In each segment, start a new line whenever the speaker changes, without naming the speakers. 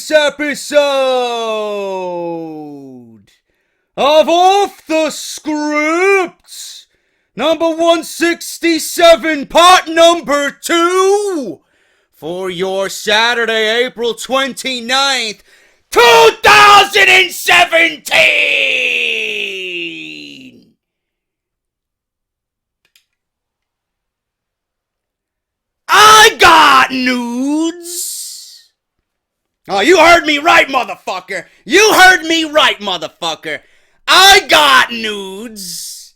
this episode of Off the Script, number 167, part number 2, for your Saturday, April 29th, 2017! I got nudes! Oh, you heard me right, motherfucker! You heard me right, motherfucker! I got nudes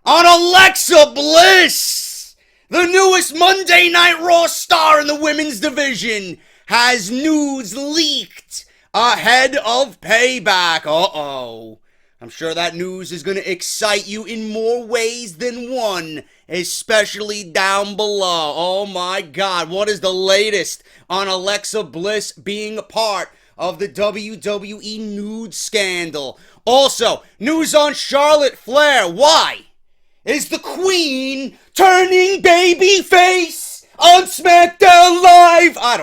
on Alexa Bliss! The newest Monday Night Raw star in the women's division has nudes leaked ahead of Payback. Uh-oh. I'm sure that news is going to excite you in more ways than one, especially down below. Oh my God, what is the latest on Alexa Bliss being a part of the WWE nude scandal? Also, news on Charlotte Flair. Why is the Queen turning babyface on Smackdown Live? I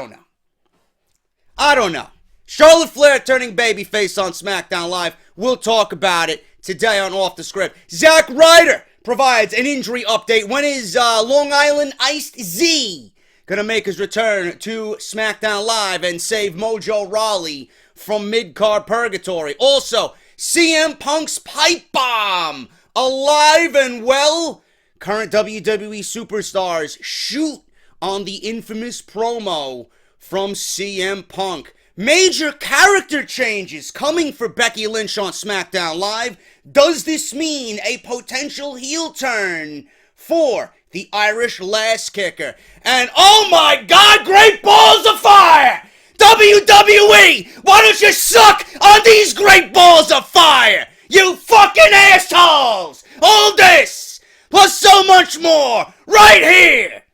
don't know. Charlotte Flair turning babyface on Smackdown Live. We'll talk about it today on Off the Script. Zack Ryder provides an injury update. When is Long Island Iced Z gonna make his return to SmackDown Live and save Mojo Rawley from mid-card purgatory? Also, CM Punk's pipe bomb, alive and well. Current WWE superstars shoot on the infamous promo from CM Punk. Major character changes coming for Becky Lynch on SmackDown Live. Does this mean a potential heel turn for the Irish Lass Kicker? And oh my God, great balls of fire! WWE, why don't you suck on these great balls of fire? You fucking assholes! All this, plus so much more, right here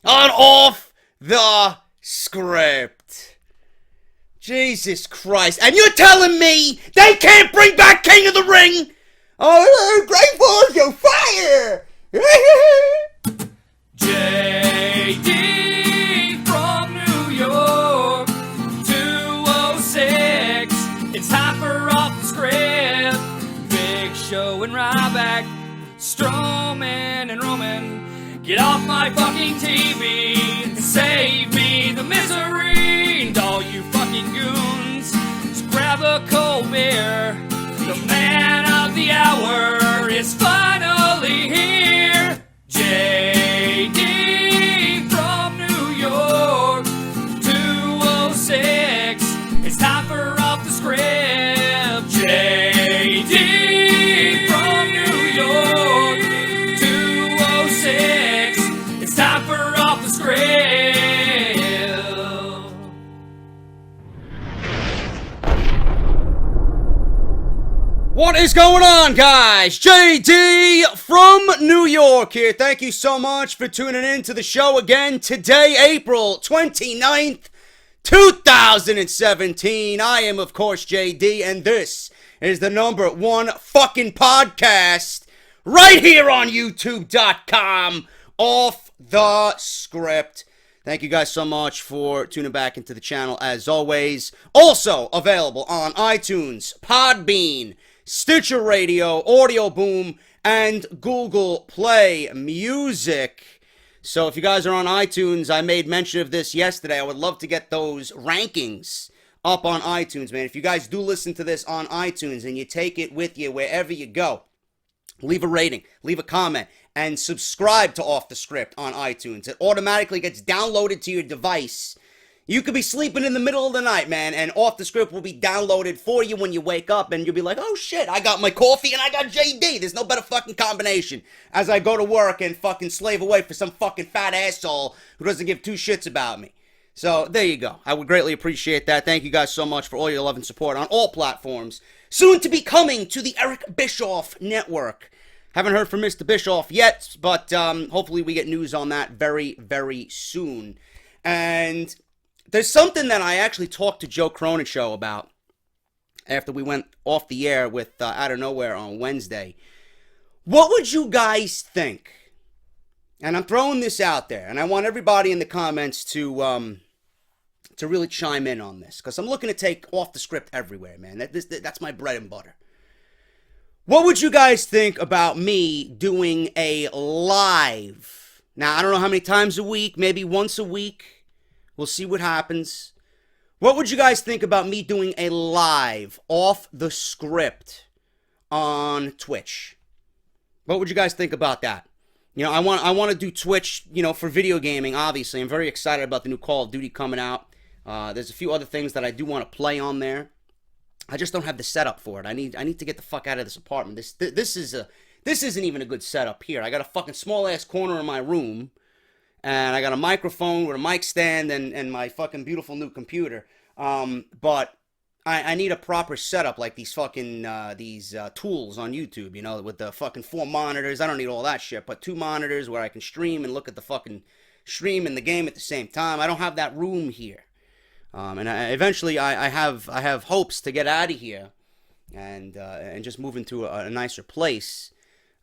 on Off the Script. Jesus Christ. And you're telling me they can't bring back King of the Ring? Oh, great balls of fire!
JD from New York, 206. It's time for Off the Script. Big Show and Ryback, Strowman and Roman. Get off my fucking TV and save me the misery. And all you fucking goons, just grab a cold beer. The man of the hour is finally here. JD from New York, 206. It's time for Off the Script. JD from New York, 206. It's time for Off the Script.
What is going on, guys? JD from New York here. Thank you so much for tuning in to the show again today, April 29th, 2017. I am, of course, JD, and this is the number one fucking podcast right here on YouTube.com, Off the Script. Thank you guys so much for tuning back into the channel, as always. Also available on iTunes, Podbean, Stitcher Radio, Audio Boom, and Google Play Music. So if you guys are on iTunes, I made mention of this yesterday. I would love to get those rankings up on iTunes, man. If you guys do listen to this on iTunes and you take it with you wherever you go, leave a rating, leave a comment, and subscribe to Off the Script on iTunes. It automatically gets downloaded to your device. You could be sleeping in the middle of the night, man, and Off the Script will be downloaded for you when you wake up, and you'll be like, oh shit, I got my coffee and I got JD. There's no better fucking combination as I go to work and fucking slave away for some fucking fat asshole who doesn't give two shits about me. So, there you go. I would greatly appreciate that. Thank you guys so much for all your love and support on all platforms. Soon to be coming to the Eric Bischoff Network. Haven't heard from Mr. Bischoff yet, but hopefully we get news on that very, very soon. And there's something that I actually talked to Joe Cronin Show about after we went off the air with Out of Nowhere on Wednesday. What would you guys think? And I'm throwing this out there, and I want everybody in the comments to to really chime in on this, because I'm looking to take off the script everywhere, man. That's my bread and butter. What would you guys think about me doing a live? Now, I don't know how many times a week, maybe once a week. We'll see what happens. What would you guys think about me doing a live off the script on Twitch? What would you guys think about that? You know, I want to do Twitch, you know, for video gaming, obviously. I'm very excited about the new Call of Duty coming out. There's a few other things that I do want to play on there. I just don't have the setup for it. I need to get the fuck out of this apartment. This isn't even a good setup here. I got a fucking small ass corner in my room, and I got a microphone with a mic stand and my fucking beautiful new computer. But I need a proper setup like these fucking tools on YouTube, you know, with the fucking 4 monitors. I don't need all that shit, but 2 monitors where I can stream and look at the fucking stream and the game at the same time. I don't have that room here. And eventually I have hopes to get out of here and just move into a nicer place.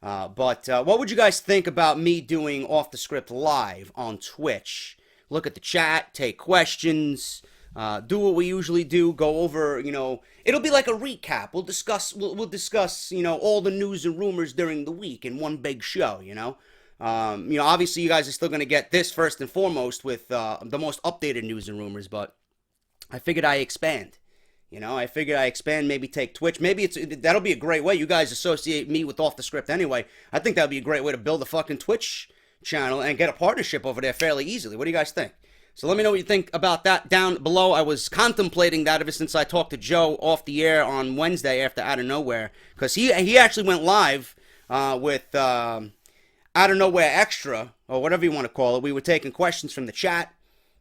But what would you guys think about me doing Off the Script live on Twitch? Look at the chat, take questions, do what we usually do, go over, you know, it'll be like a recap. We'll discuss, you know, all the news and rumors during the week in one big show, you know. Obviously you guys are still going to get this first and foremost with the most updated news and rumors, but I figured I expand. You know, I figured I expand, maybe take Twitch. Maybe that'll be a great way. You guys associate me with Off the Script anyway. I think that'd be a great way to build a fucking Twitch channel and get a partnership over there fairly easily. What do you guys think? So let me know what you think about that down below. I was contemplating that ever since I talked to Joe off the air on Wednesday after Out of Nowhere, because he actually went live with Out of Nowhere Extra, or whatever you want to call it. We were taking questions from the chat.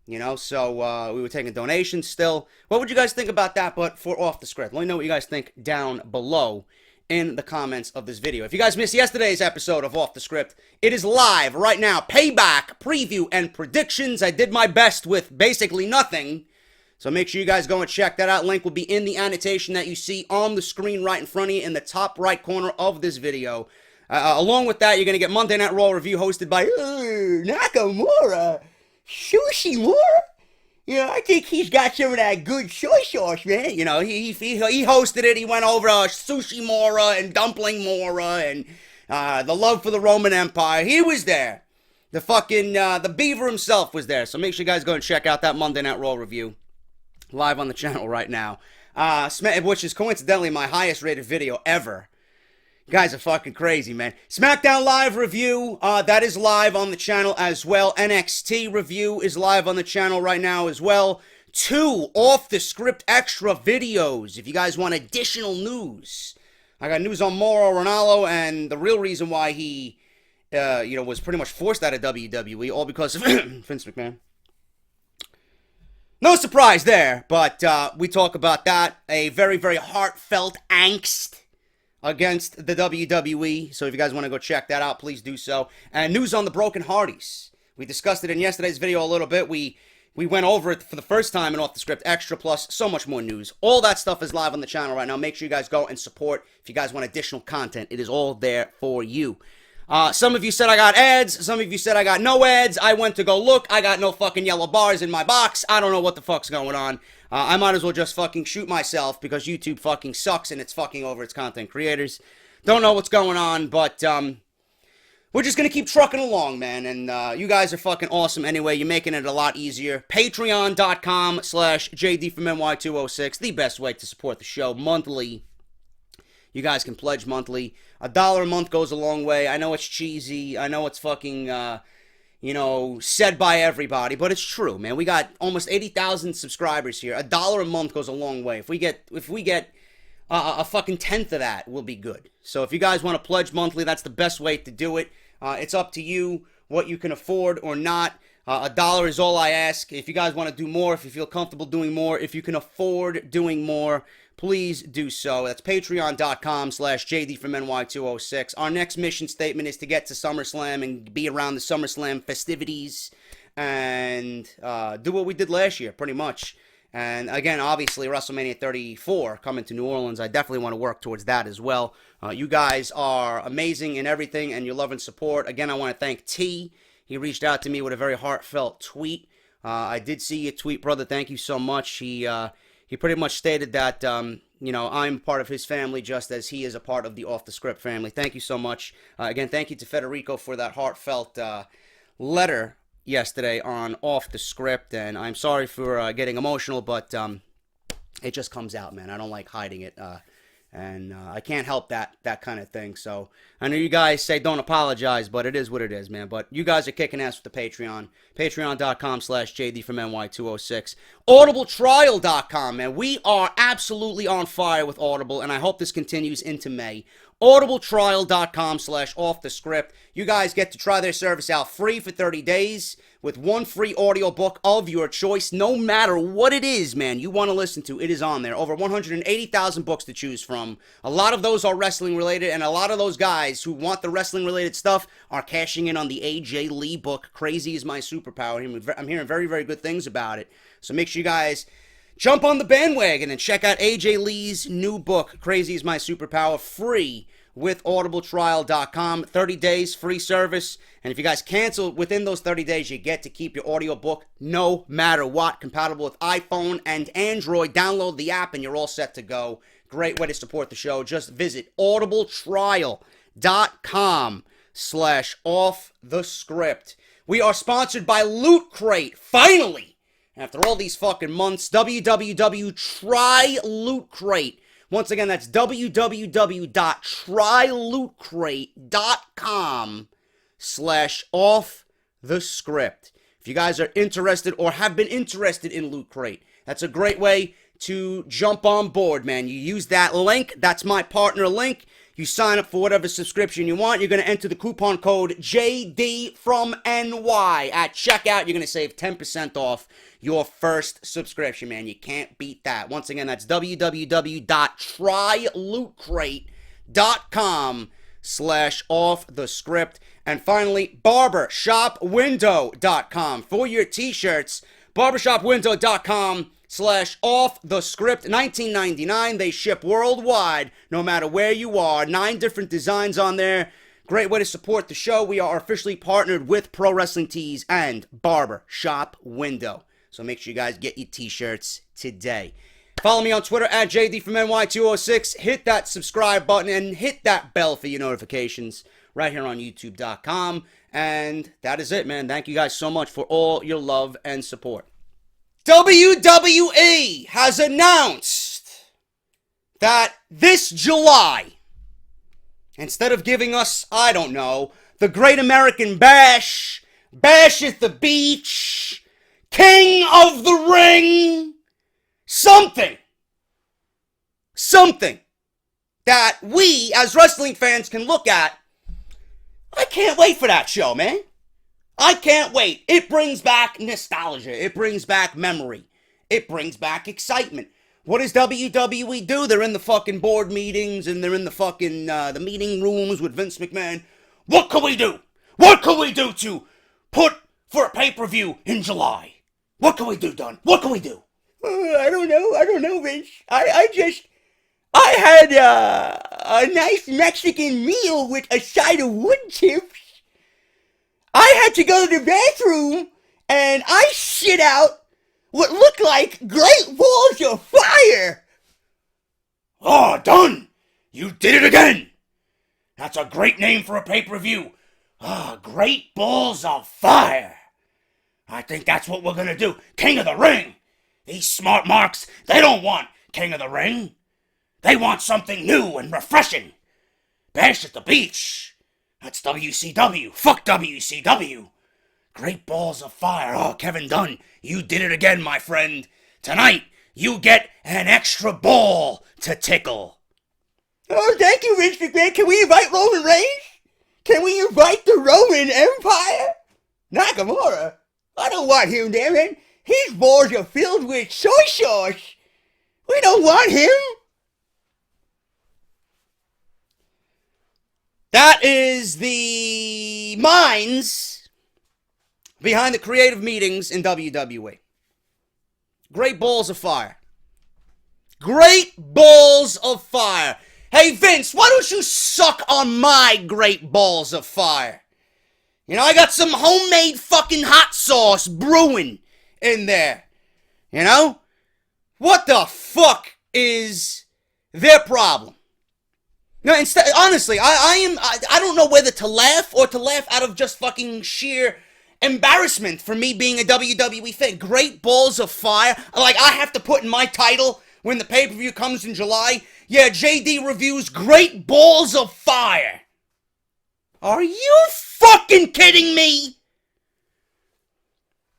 You know, so we were taking donations still. What would you guys think about that, but for Off the Script? Let me know what you guys think down below in the comments of this video. If you guys missed yesterday's episode of Off the Script, it is live right now. Payback, preview, and predictions. I did my best with basically nothing. So make sure you guys go and check that out. Link will be in the annotation that you see on the screen right in front of you in the top right corner of this video. Along with that, you're going to get Monday Night Raw review hosted by Nakamura. Sushi Mora? You know, I think he's got some of that good soy sauce, man. You know, he hosted it. He went over Sushi Mora and Dumpling Mora and the love for the Roman Empire. He was there. The fucking, the Beaver himself was there. So make sure you guys go and check out that Monday Night Raw review live on the channel right now. Which is coincidentally my highest rated video ever. You guys are fucking crazy, man. Smackdown live review, that is live on the channel as well. NXT review is live on the channel right now as well. 2 Off the Script extra videos if you guys want additional news. I got news on Mauro Ranallo and the real reason why he, was pretty much forced out of WWE, all because of Vince McMahon. No surprise there, but we talk about that. A very, very heartfelt angst against the WWE. So if you guys want to go check that out, please do so. And news on the Broken Hardys. We discussed it in yesterday's video a little bit. We went over it for the first time in Off the Script Extra, plus so much more news. All that stuff is live on the channel right now. Make sure you guys go and support. If you guys want additional content, it is all there for you. Some of you said I got ads. Some of you said I got no ads. I went to go look. I got no fucking yellow bars in my box. I don't know what the fuck's going on. I might as well just fucking shoot myself because YouTube fucking sucks and it's fucking over its content creators. Don't know what's going on, but we're just going to keep trucking along, man. And you guys are fucking awesome anyway. You're making it a lot easier. Patreon.com/JDFROMNY206. The best way to support the show monthly. You guys can pledge monthly. $1 a month goes a long way. I know it's cheesy. I know it's fucking, said by everybody, but it's true, man. We got almost 80,000 subscribers here. $1 a month goes a long way. If we get a fucking tenth of that, we'll be good. So if you guys want to pledge monthly, that's the best way to do it. It's up to you what you can afford or not. $1 is all I ask. If you guys want to do more, if you feel comfortable doing more, if you can afford doing more, please do so. That's patreon.com/JD206. Our next mission statement is to get to SummerSlam and be around the SummerSlam festivities and do what we did last year, pretty much. And again, obviously, WrestleMania 34 coming to New Orleans. I definitely want to work towards that as well. You guys are amazing in everything, and your love and support. Again, I want to thank T. He reached out to me with a very heartfelt tweet. I did see your tweet, brother. Thank you so much. He pretty much stated that, you know, I'm part of his family just as he is a part of the Off the Script family. Thank you so much. Again, thank you to Federico for that heartfelt letter yesterday on Off the Script. And I'm sorry for getting emotional, but it just comes out, man. I don't like hiding it. And I can't help that kind of thing. So I know you guys say don't apologize, but it is what it is, man. But you guys are kicking ass with the Patreon. Patreon.com/JD from NY206. AudibleTrial.com, man. We are absolutely on fire with Audible, and I hope this continues into May. AudibleTrial.com/OffTheScript. You guys get to try their service out free for 30 days with one free audiobook of your choice, no matter what it is, man, you want to listen to. It is on there. Over 180,000 books to choose from. A lot of those are wrestling related, and a lot of those guys who want the wrestling related stuff are cashing in on the AJ Lee book, Crazy is My Superpower. I'm hearing very, very good things about it. So make sure you guys jump on the bandwagon and check out AJ Lee's new book, Crazy is My Superpower, free with audibletrial.com. 30 days free service. And if you guys cancel within those 30 days, you get to keep your audiobook no matter what. Compatible with iPhone and Android. Download the app and you're all set to go. Great way to support the show. Just visit audibletrial.com/offthescript. We are sponsored by LootCrate. Finally! After all these fucking months, www.trylootcrate. Once again, that's www.trylootcrate.com/offthescript. If you guys are interested or have been interested in Loot Crate, that's a great way to jump on board, man. You use that link. That's my partner link. You sign up for whatever subscription you want. You're going to enter the coupon code JDFROMNY at checkout. You're going to save 10% off your first subscription, man. You can't beat that. Once again, that's www.trylootcrate.com/offthescript. And finally, barbershopwindow.com for your t-shirts. barbershopwindow.com/offthescript. $19.99. They ship worldwide, no matter where you are. 9 different designs on there. Great way to support the show. We are officially partnered with Pro Wrestling Tees and Barbershop Window. So make sure you guys get your t-shirts today. Follow me on Twitter at JD from NY206. Hit that subscribe button and hit that bell for your notifications right here on YouTube.com. And that is it, man. Thank you guys so much for all your love and support. WWE has announced that this July, instead of giving us, I don't know, the Great American Bash, Bash at the Beach, King of the Ring, something that we as wrestling fans can look at. I can't wait for that show, man. I can't wait. It brings back nostalgia. It brings back memory. It brings back excitement. What does WWE do? They're in the fucking board meetings and they're in the fucking the meeting rooms with Vince McMahon. What can we do? What can we do to put for a pay-per-view in July? What can we do, Don? What can we do? I don't know, Vince. I had a nice Mexican meal with a side of wood chips. I had to go to the bathroom, and I shit out what looked like great balls of fire. Oh, Don, you did it again. That's a great name for a pay-per-view. Great balls of fire. I think that's what we're going to do. King of the Ring. These smart marks, they don't want King of the Ring. They want something new and refreshing. Bash at the Beach. That's WCW. Fuck WCW. Great balls of fire. Oh, Kevin Dunn, you did it again, my friend. Tonight, you get an extra ball to tickle. Oh, thank you, Vince McMahon. Can we invite Roman Reigns? Can we invite the Roman Empire? Nakamura? I don't want him there, man. His balls are filled with soy sauce. We don't want him. That is the minds behind the creative meetings in WWE. Great balls of fire. Great balls of fire. Hey, Vince, why don't you suck on my great balls of fire? You know, I got some homemade fucking hot sauce brewing in there. You know? What the fuck is their problem? No, instead, honestly, I don't know whether to laugh or to laugh out of just fucking sheer embarrassment for me being a WWE fan. Great balls of fire. Like, I have to put in my title when the pay-per-view comes in July. Yeah, JD reviews Great Balls of Fire. Are you fucking kidding me?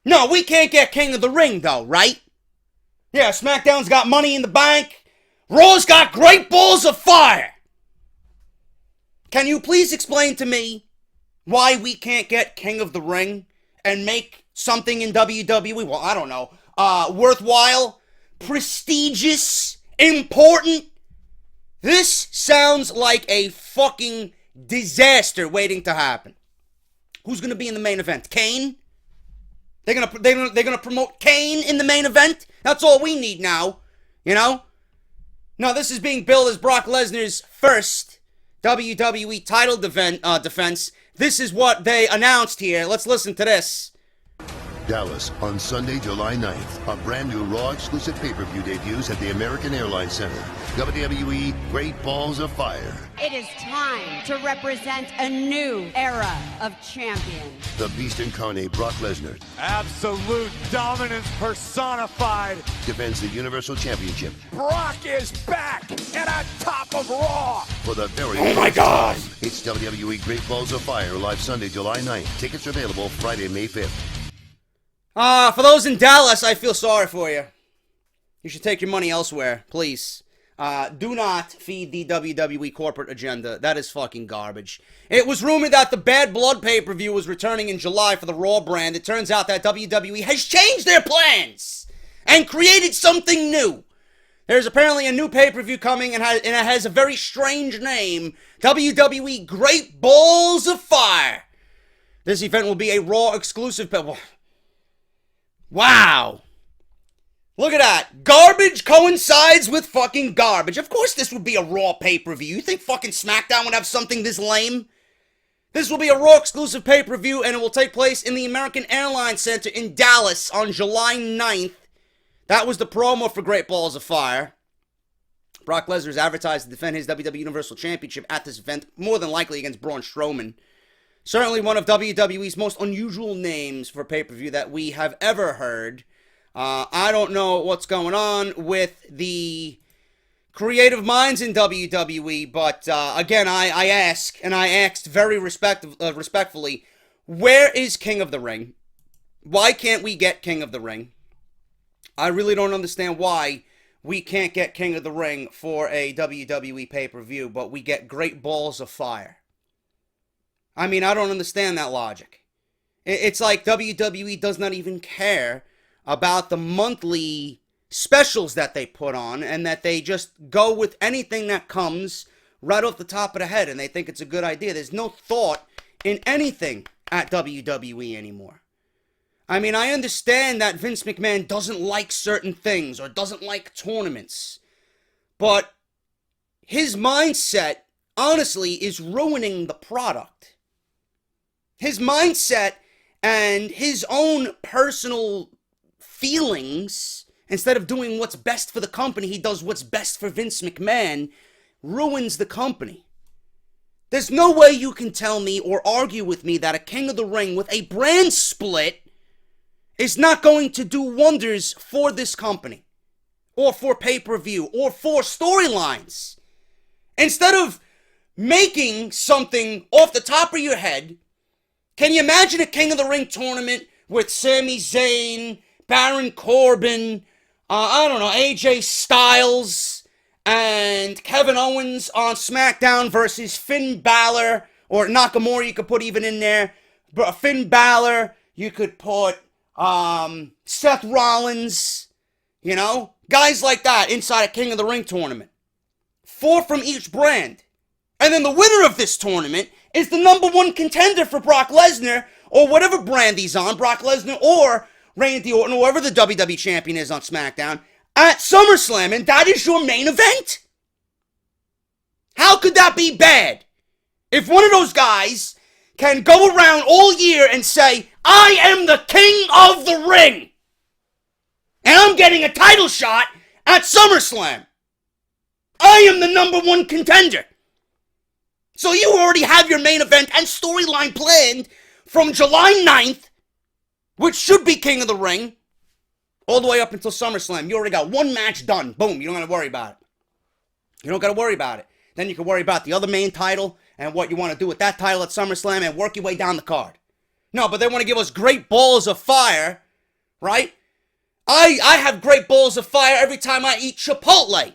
No, we can't get King of the Ring, though, right? Yeah, SmackDown's got Money in the Bank. Raw's got Great Balls of Fire. Can you please explain to me why we can't get King of the Ring and make something in WWE, well, I don't know, worthwhile, prestigious, important? This sounds like a fucking disaster waiting to happen. Who's going to be in the main event? Kane? They're gonna promote Kane in the main event? That's all we need now, you know? No, this is being billed as Brock Lesnar's first WWE title defense. This is what they announced here. Let's listen to this.
Dallas on Sunday, July 9th. A brand new Raw exclusive pay-per-view debuts at the American Airlines Center. WWE Great Balls of Fire.
It is time to represent a new era of champions.
The Beast Incarnate, Brock Lesnar,
Absolute dominance personified.
defends the Universal Championship
Brock is back and on top of Raw.
for the very
Oh my
first
God.
time. It's WWE Great Balls of Fire, live Sunday, July 9th. Tickets are available Friday, May 5th.
For those in Dallas, I feel sorry for you. You should take your money elsewhere, please. Do not feed the WWE corporate agenda. That is fucking garbage. It was rumored that the Bad Blood pay-per-view was returning in July for the Raw brand. It turns out that WWE has changed their plans and created something new. There's apparently a new pay-per-view coming and it has a very strange name. WWE Great Balls of Fire. This event will be a Raw exclusive. Wow. Look at that. Garbage coincides with fucking garbage. Of course this would be a Raw pay-per-view. You think fucking Smackdown would have something this lame? This will be a Raw exclusive pay-per-view and it will take place in the American Airlines Center in Dallas on July 9th. That was the promo for Great Balls of Fire. Brock Lesnar is advertised to defend his WWE Universal Championship at this event, more than likely against Braun Strowman. Certainly one of WWE's most unusual names for pay-per-view that we have ever heard. I don't know what's going on with the creative minds in WWE, but again, I asked very respectfully, where is King of the Ring? Why can't we get King of the Ring? I really don't understand why we can't get King of the Ring for a WWE pay-per-view, but we get Great Balls of Fire. I mean, I don't understand that logic. It's like WWE does not even care about the monthly specials that they put on and that they just go with anything that comes right off the top of the head and they think it's a good idea. There's no thought in anything at WWE anymore. I mean, I understand that Vince McMahon doesn't like certain things or doesn't like tournaments, but his mindset, honestly, is ruining the product. His mindset and his own personal feelings, instead of doing what's best for the company, he does what's best for Vince McMahon, ruins the company. There's no way you can tell me or argue with me that a King of the Ring with a brand split is not going to do wonders for this company, or for pay-per-view, or for storylines. Instead of making something off the top of your head, can you imagine a King of the Ring tournament with Sami Zayn, Baron Corbin, AJ Styles, and Kevin Owens on SmackDown versus Finn Balor, or Nakamura you could put even in there, but Finn Balor, you could put Seth Rollins, guys like that inside a King of the Ring tournament. 4 from each brand. And then the winner of this tournament is the number 1 contender for Brock Lesnar, or whatever brand he's on, Brock Lesnar or Randy Orton, or whoever the WWE champion is on SmackDown, at SummerSlam, and that is your main event? How could that be bad? If one of those guys can go around all year and say, I am the King of the Ring, And I'm getting a title shot at SummerSlam. I am the #1 contender. So you already have your main event and storyline planned from July 9th, which should be King of the Ring, all the way up until SummerSlam. You already got one match done. Boom, you don't got to worry about it. You don't got to worry about it. Then you can worry about the other main title and what you want to do with that title at SummerSlam and work your way down the card. No, but they want to give us great balls of fire, right? I have great balls of fire every time I eat Chipotle.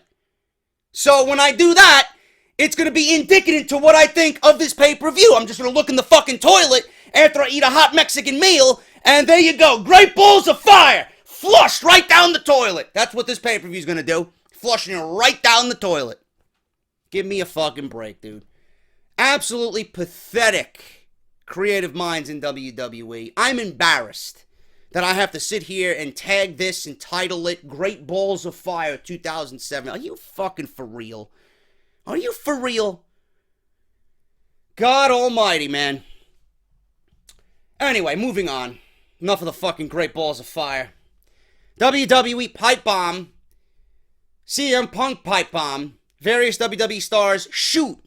So when I do that, it's going to be indicative to what I think of this pay-per-view. I'm just going to look in the fucking toilet after I eat a hot Mexican meal, and there you go. Great balls of fire. Flushed right down the toilet. That's what this pay-per-view is going to do. Flushing it right down the toilet. Give me a fucking break, dude. Absolutely pathetic creative minds in WWE. I'm embarrassed that I have to sit here and tag this and title it Great Balls of Fire 2007. Are you fucking for real? Are you for real? God almighty, man. Anyway, moving on. Enough of the fucking Great Balls of Fire. WWE pipe bomb. CM Punk pipe bomb. Various WWE stars shoot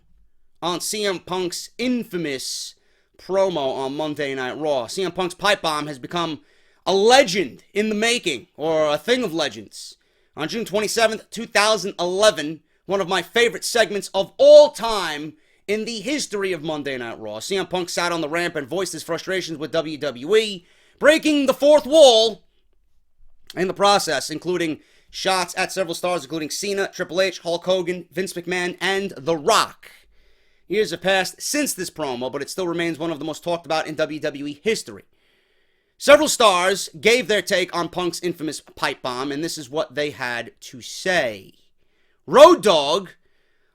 on CM Punk's infamous promo on Monday Night Raw. CM Punk's pipe bomb has become a legend in the making, or a thing of legends. On June 27th, 2011, one of my favorite segments of all time in the history of Monday Night Raw. CM Punk sat on the ramp and voiced his frustrations with WWE, breaking the fourth wall in the process, including shots at several stars, including Cena, Triple H, Hulk Hogan, Vince McMahon, and The Rock. Years have passed since this promo, but it still remains one of the most talked about in WWE history. Several stars gave their take on Punk's infamous pipe bomb, and this is what they had to say. Road Dogg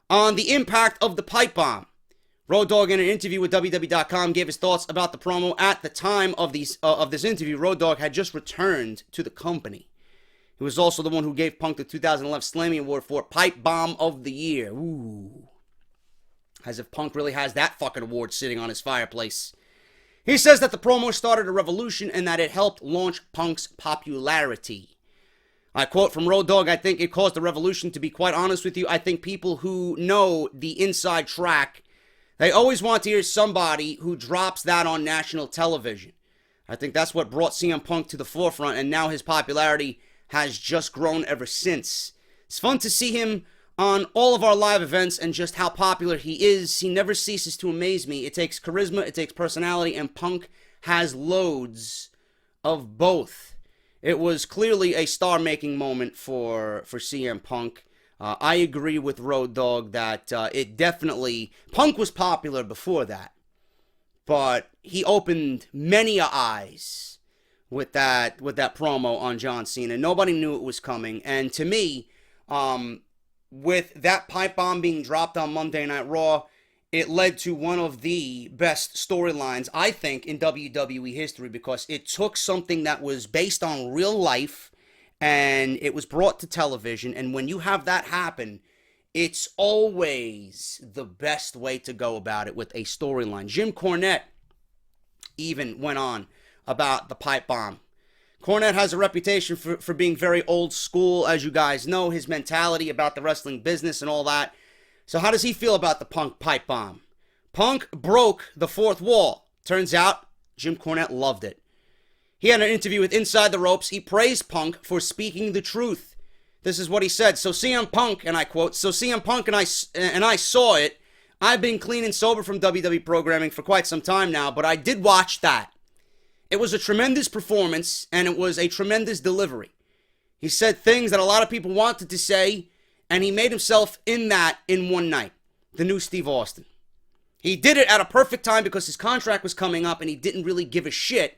on the impact of the pipe bomb. Road Dogg, in an interview with WWE.com, gave his thoughts about the promo. At the time of this interview, Road Dogg had just returned to the company. He was also the one who gave Punk the 2011 Slammy Award for Pipe Bomb of the Year. Ooh. As if Punk really has that fucking award sitting on his fireplace. He says that the promo started a revolution and that it helped launch Punk's popularity. I quote from Road Dogg, "I think it caused a revolution. To be quite honest with you, I think people who know the inside track, they always want to hear somebody who drops that on national television. I think that's what brought CM Punk to the forefront, and now his popularity has just grown ever since. It's fun to see him on all of our live events and just how popular he is. He never ceases to amaze me. It takes charisma, it takes personality, and Punk has loads of both." It was clearly a star-making moment for CM Punk. I agree with Road Dogg that it definitely... Punk was popular before that, but he opened many eyes with that promo on John Cena. Nobody knew it was coming, and to me, with that pipe bomb being dropped on Monday Night Raw, it led to one of the best storylines, I think, in WWE history, because it took something that was based on real life and it was brought to television. And when you have that happen, it's always the best way to go about it with a storyline. Jim Cornette even went on about the pipe bomb. Cornette has a reputation for being very old school, as you guys know, his mentality about the wrestling business and all that. So how does he feel about the Punk pipe bomb? Punk broke the fourth wall. Turns out, Jim Cornette loved it. He had an interview with Inside the Ropes. He praised Punk for speaking the truth. This is what he said. "So CM Punk," and I quote, "So CM Punk and I saw it. I've been clean and sober from WWE programming for quite some time now, but I did watch that. It was a tremendous performance, and it was a tremendous delivery. He said things that a lot of people wanted to say, and he made himself in one night. The new Steve Austin. He did it at a perfect time because his contract was coming up, and he didn't really give a shit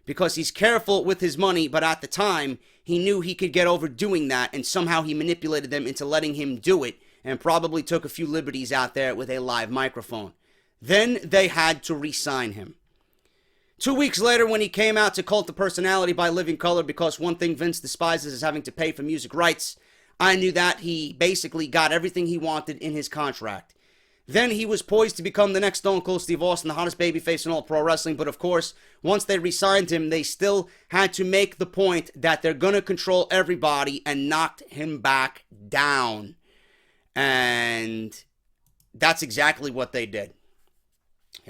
because he's careful with his money, but at the time, he knew he could get over doing that, and somehow he manipulated them into letting him do it, and probably took a few liberties out there with a live microphone. Then they had to re-sign him. 2 weeks later, when he came out to cult the personality by Living Color, because one thing Vince despises is having to pay for music rights, I knew that he basically got everything he wanted in his contract. then he was poised to become the next Stone Cold Steve Austin, the hottest babyface in all pro wrestling. But of course, once they re-signed him, they still had to make the point that they're going to control everybody, and knocked him back down. And that's exactly what they did.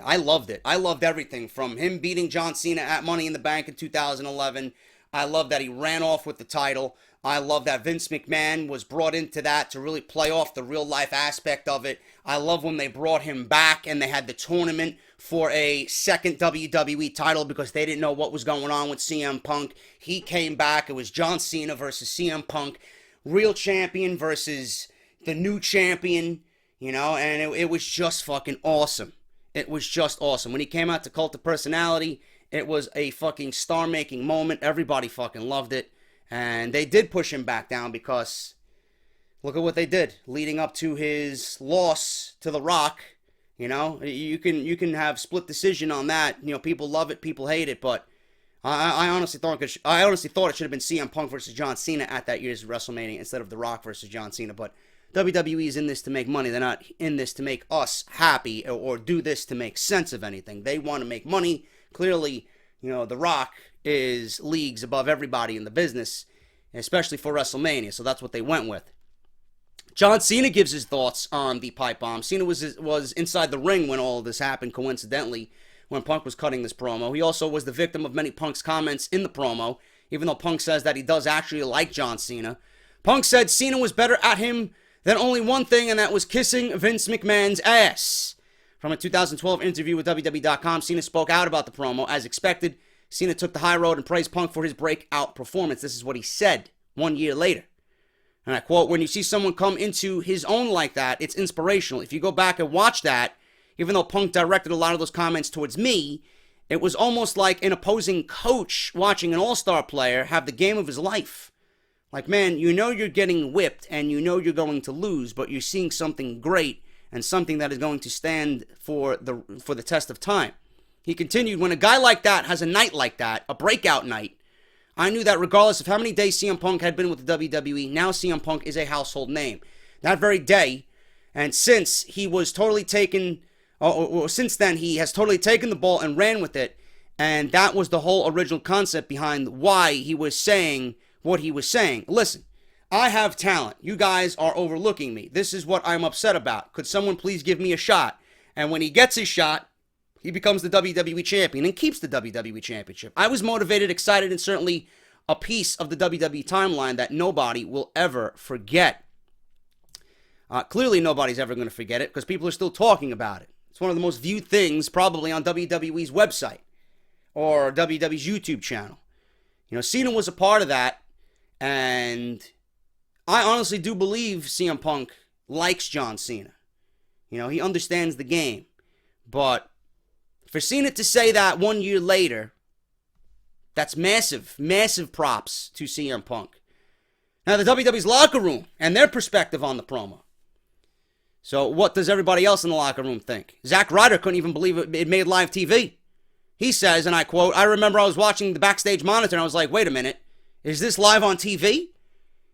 I loved it. I loved everything from him beating John Cena at Money in the Bank in 2011. I love that he ran off with the title. I love that Vince McMahon was brought into that to really play off the real life aspect of it. I love when they brought him back and they had the tournament for a second WWE title because they didn't know what was going on with CM Punk. He came back. It was John Cena versus CM Punk. Real champion versus the new champion, you know, and it was just fucking awesome. It was just awesome. When he came out to Cult of Personality, it was a fucking star-making moment. Everybody fucking loved it. And they did push him back down because look at what they did leading up to his loss to The Rock. You know, you can have split decision on that. You know, people love it, people hate it, but I honestly thought it should have been CM Punk versus John Cena at that year's WrestleMania instead of The Rock versus John Cena. But WWE is in this to make money. They're not in this to make us happy or do this to make sense of anything. They want to make money. Clearly, you know, The Rock is leagues above everybody in the business, especially for WrestleMania. So that's what they went with. John Cena gives his thoughts on the pipe bomb. Cena was inside the ring when all of this happened, coincidentally, when Punk was cutting this promo. He also was the victim of many Punk's comments in the promo, even though Punk says that he does actually like John Cena. Punk said Cena was better at him than only one thing, and that was kissing Vince McMahon's ass. From a 2012 interview with WWE.com, Cena spoke out about the promo. As expected, Cena took the high road and praised Punk for his breakout performance. This is what he said 1 year later. And I quote, "When you see someone come into his own like that, it's inspirational. If you go back and watch that, even though Punk directed a lot of those comments towards me, it was almost like an opposing coach watching an all-star player have the game of his life. Like, man, you know you're getting whipped and you know you're going to lose, but you're seeing something great and something that is going to stand for the test of time." He continued, "When a guy like that has a night like that, a breakout night, I knew that regardless of how many days CM Punk had been with the WWE, now CM Punk is a household name. That very day, and since he was totally taken, or since then, he has totally taken the ball and ran with it, and that was the whole original concept behind why he was saying what he was saying. Listen, I have talent. You guys are overlooking me. This is what I'm upset about. Could someone please give me a shot?" And when he gets his shot, he becomes the WWE champion and keeps the WWE championship. I was motivated, excited, and certainly a piece of the WWE timeline that nobody will ever forget. Clearly, nobody's ever going to forget it because people are still talking about it. It's one of the most viewed things probably on WWE's website or WWE's YouTube channel. You know, Cena was a part of that, and I honestly do believe CM Punk likes John Cena. You know, he understands the game. But for Cena to say that 1 year later, that's massive, massive props to CM Punk. Now, the WWE's locker room and their perspective on the promo. So what does everybody else in the locker room think? Zack Ryder couldn't even believe it made live TV. He says, and I quote, "I remember I was watching the backstage monitor and I was like, wait a minute, is this live on TV?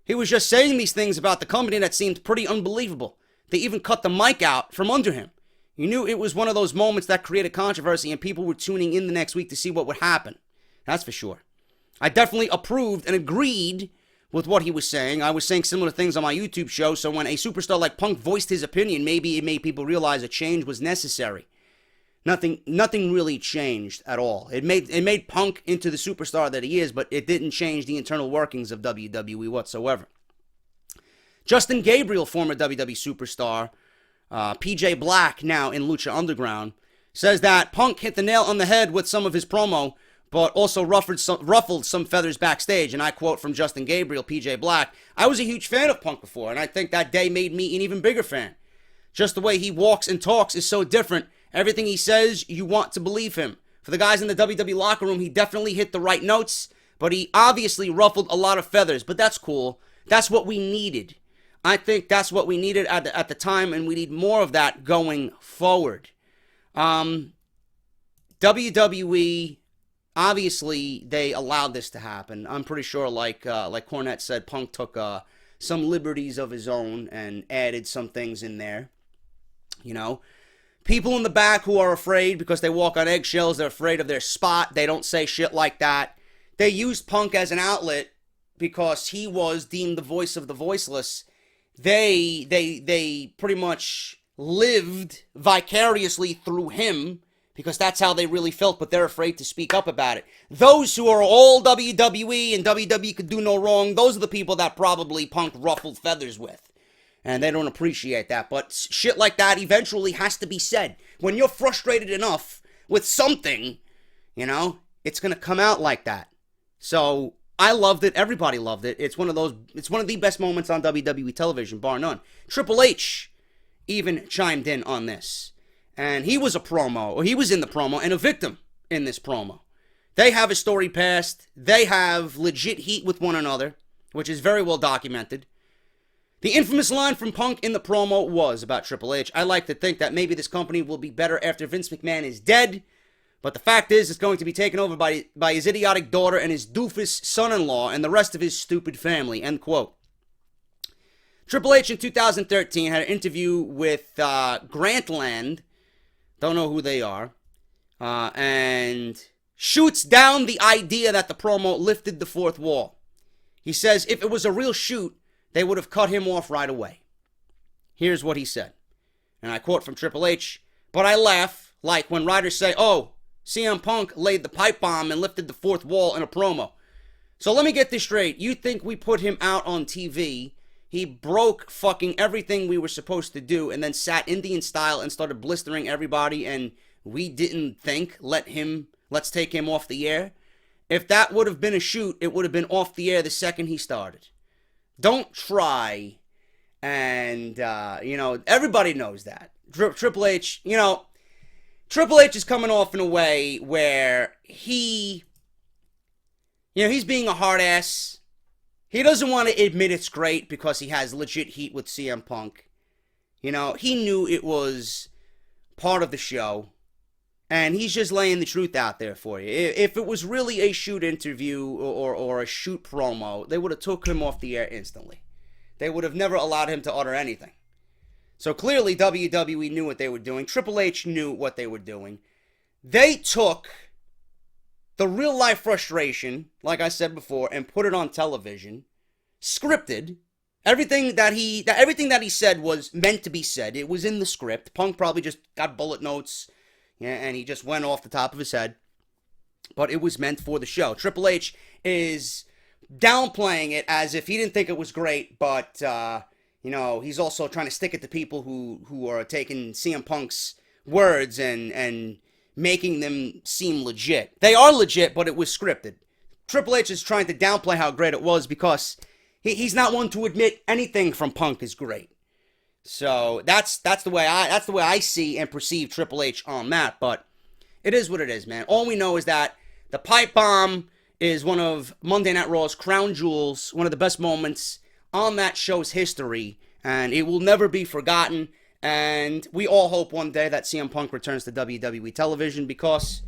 He was just saying these things about the company that seemed pretty unbelievable. They even cut the mic out from under him. You knew it was one of those moments that created controversy and people were tuning in the next week to see what would happen. That's for sure. I definitely approved and agreed with what he was saying. I was saying similar things on my YouTube show, so when a superstar like Punk voiced his opinion, maybe it made people realize a change was necessary. Nothing really changed at all. It made Punk into the superstar that he is, but it didn't change the internal workings of WWE whatsoever." Justin Gabriel, former WWE superstar, PJ Black, now in Lucha Underground, says that Punk hit the nail on the head with some of his promo, but also ruffled some feathers backstage. And I quote from Justin Gabriel, PJ Black, "I was a huge fan of Punk before, and I think that day made me an even bigger fan. Just the way he walks and talks is so different. Everything he says, you want to believe him. For the guys in the WWE locker room, he definitely hit the right notes, but he obviously ruffled a lot of feathers. But that's cool. That's what we needed. I think that's what we needed at the time, and we need more of that going forward." WWE, obviously, they allowed this to happen. I'm pretty sure, like Cornette said, Punk took some liberties of his own and added some things in there. You know, people in the back who are afraid because they walk on eggshells, they're afraid of their spot. They don't say shit like that. They used Punk as an outlet because he was deemed the voice of the voiceless. They pretty much lived vicariously through him because that's how they really felt, but they're afraid to speak up about it. Those who are all WWE and WWE could do no wrong, those are the people that probably Punk ruffled feathers with. And they don't appreciate that. But shit like that eventually has to be said. When you're frustrated enough with something, you know, it's going to come out like that. So I loved it. Everybody loved it. It's one of the best moments on WWE television, bar none. Triple H even chimed in on this. And he was in the promo and a victim in this promo. They have a story past. They have legit heat with one another, which is very well documented. The infamous line from Punk in the promo was about Triple H. I like to think that maybe this company will be better after Vince McMahon is dead. But the fact is, it's going to be taken over by his idiotic daughter and his doofus son-in-law and the rest of his stupid family. End quote. Triple H in 2013 had an interview with Grantland. Don't know who they are. And shoots down the idea that the promo lifted the fourth wall. He says if it was a real shoot, they would have cut him off right away. Here's what he said. And I quote from Triple H. But I laugh like when writers say, oh, CM Punk laid the pipe bomb and lifted the fourth wall in a promo. So let me get this straight. You think we put him out on TV, he broke fucking everything we were supposed to do, and then sat Indian style and started blistering everybody, and we didn't think, let's take him off the air? If that would have been a shoot, it would have been off the air the second he started. Don't try, and, everybody knows that. Triple H, Triple H is coming off in a way where he's being a hard ass. He doesn't want to admit it's great because he has legit heat with CM Punk. He knew it was part of the show. And he's just laying the truth out there for you. If it was really a shoot interview or a shoot promo, they would have took him off the air instantly. They would have never allowed him to utter anything. So clearly WWE knew what they were doing. Triple H knew what they were doing. They took the real life frustration, like I said before, and put it on television, scripted. Everything that he said was meant to be said. It was in the script. Punk probably just got bullet notes. Yeah, and he just went off the top of his head. But it was meant for the show. Triple H is downplaying it as if he didn't think it was great, but, he's also trying to stick it to people who are taking CM Punk's words and making them seem legit. They are legit, but it was scripted. Triple H is trying to downplay how great it was because he's not one to admit anything from Punk is great. So that's the way I see and perceive Triple H on that. But it is what it is, man. All we know is that the pipe bomb is one of Monday Night Raw's crown jewels, one of the best moments on that show's history, and it will never be forgotten. And we all hope one day that CM Punk returns to WWE television because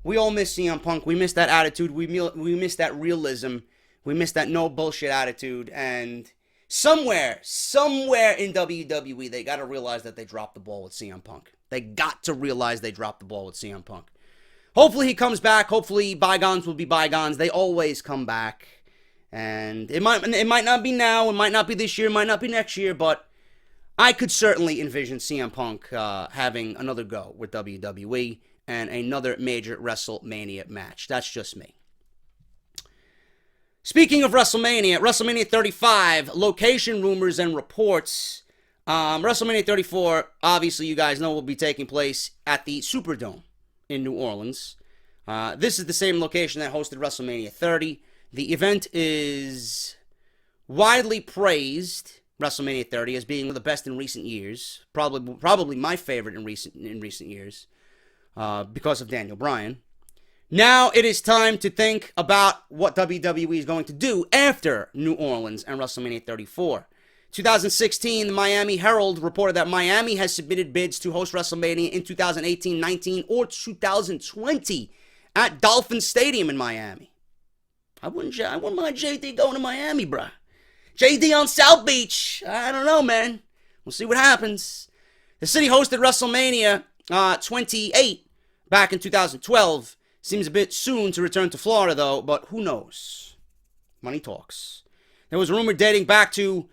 we all miss CM Punk. We miss that attitude. We miss that realism. We miss that no bullshit attitude. And somewhere in WWE, they got to realize that they dropped the ball with CM Punk. They got to realize they dropped the ball with CM Punk. Hopefully he comes back. Hopefully bygones will be bygones. They always come back. And it might not be now. It might not be this year. It might not be next year. But I could certainly envision CM Punk having another go with WWE and another major WrestleMania match. That's just me. Speaking of WrestleMania 35, location rumors and reports. WrestleMania 34, obviously you guys know, will be taking place at the Superdome in New Orleans. This is the same location that hosted WrestleMania 30. The event is widely praised, WrestleMania 30, as being one of the best in recent years. Probably my favorite in recent years, because of Daniel Bryan. Now it is time to think about what WWE is going to do after New Orleans and WrestleMania 34. 2016, the Miami Herald reported that Miami has submitted bids to host WrestleMania in 2018, 19, or 2020 at Dolphin Stadium in Miami. I wouldn't mind JD going to Miami, bruh. JD on South Beach. I don't know, man. We'll see what happens. The city hosted WrestleMania 28 back in 2012. Seems a bit soon to return to Florida, though, but who knows? Money talks. There was a rumor dating back to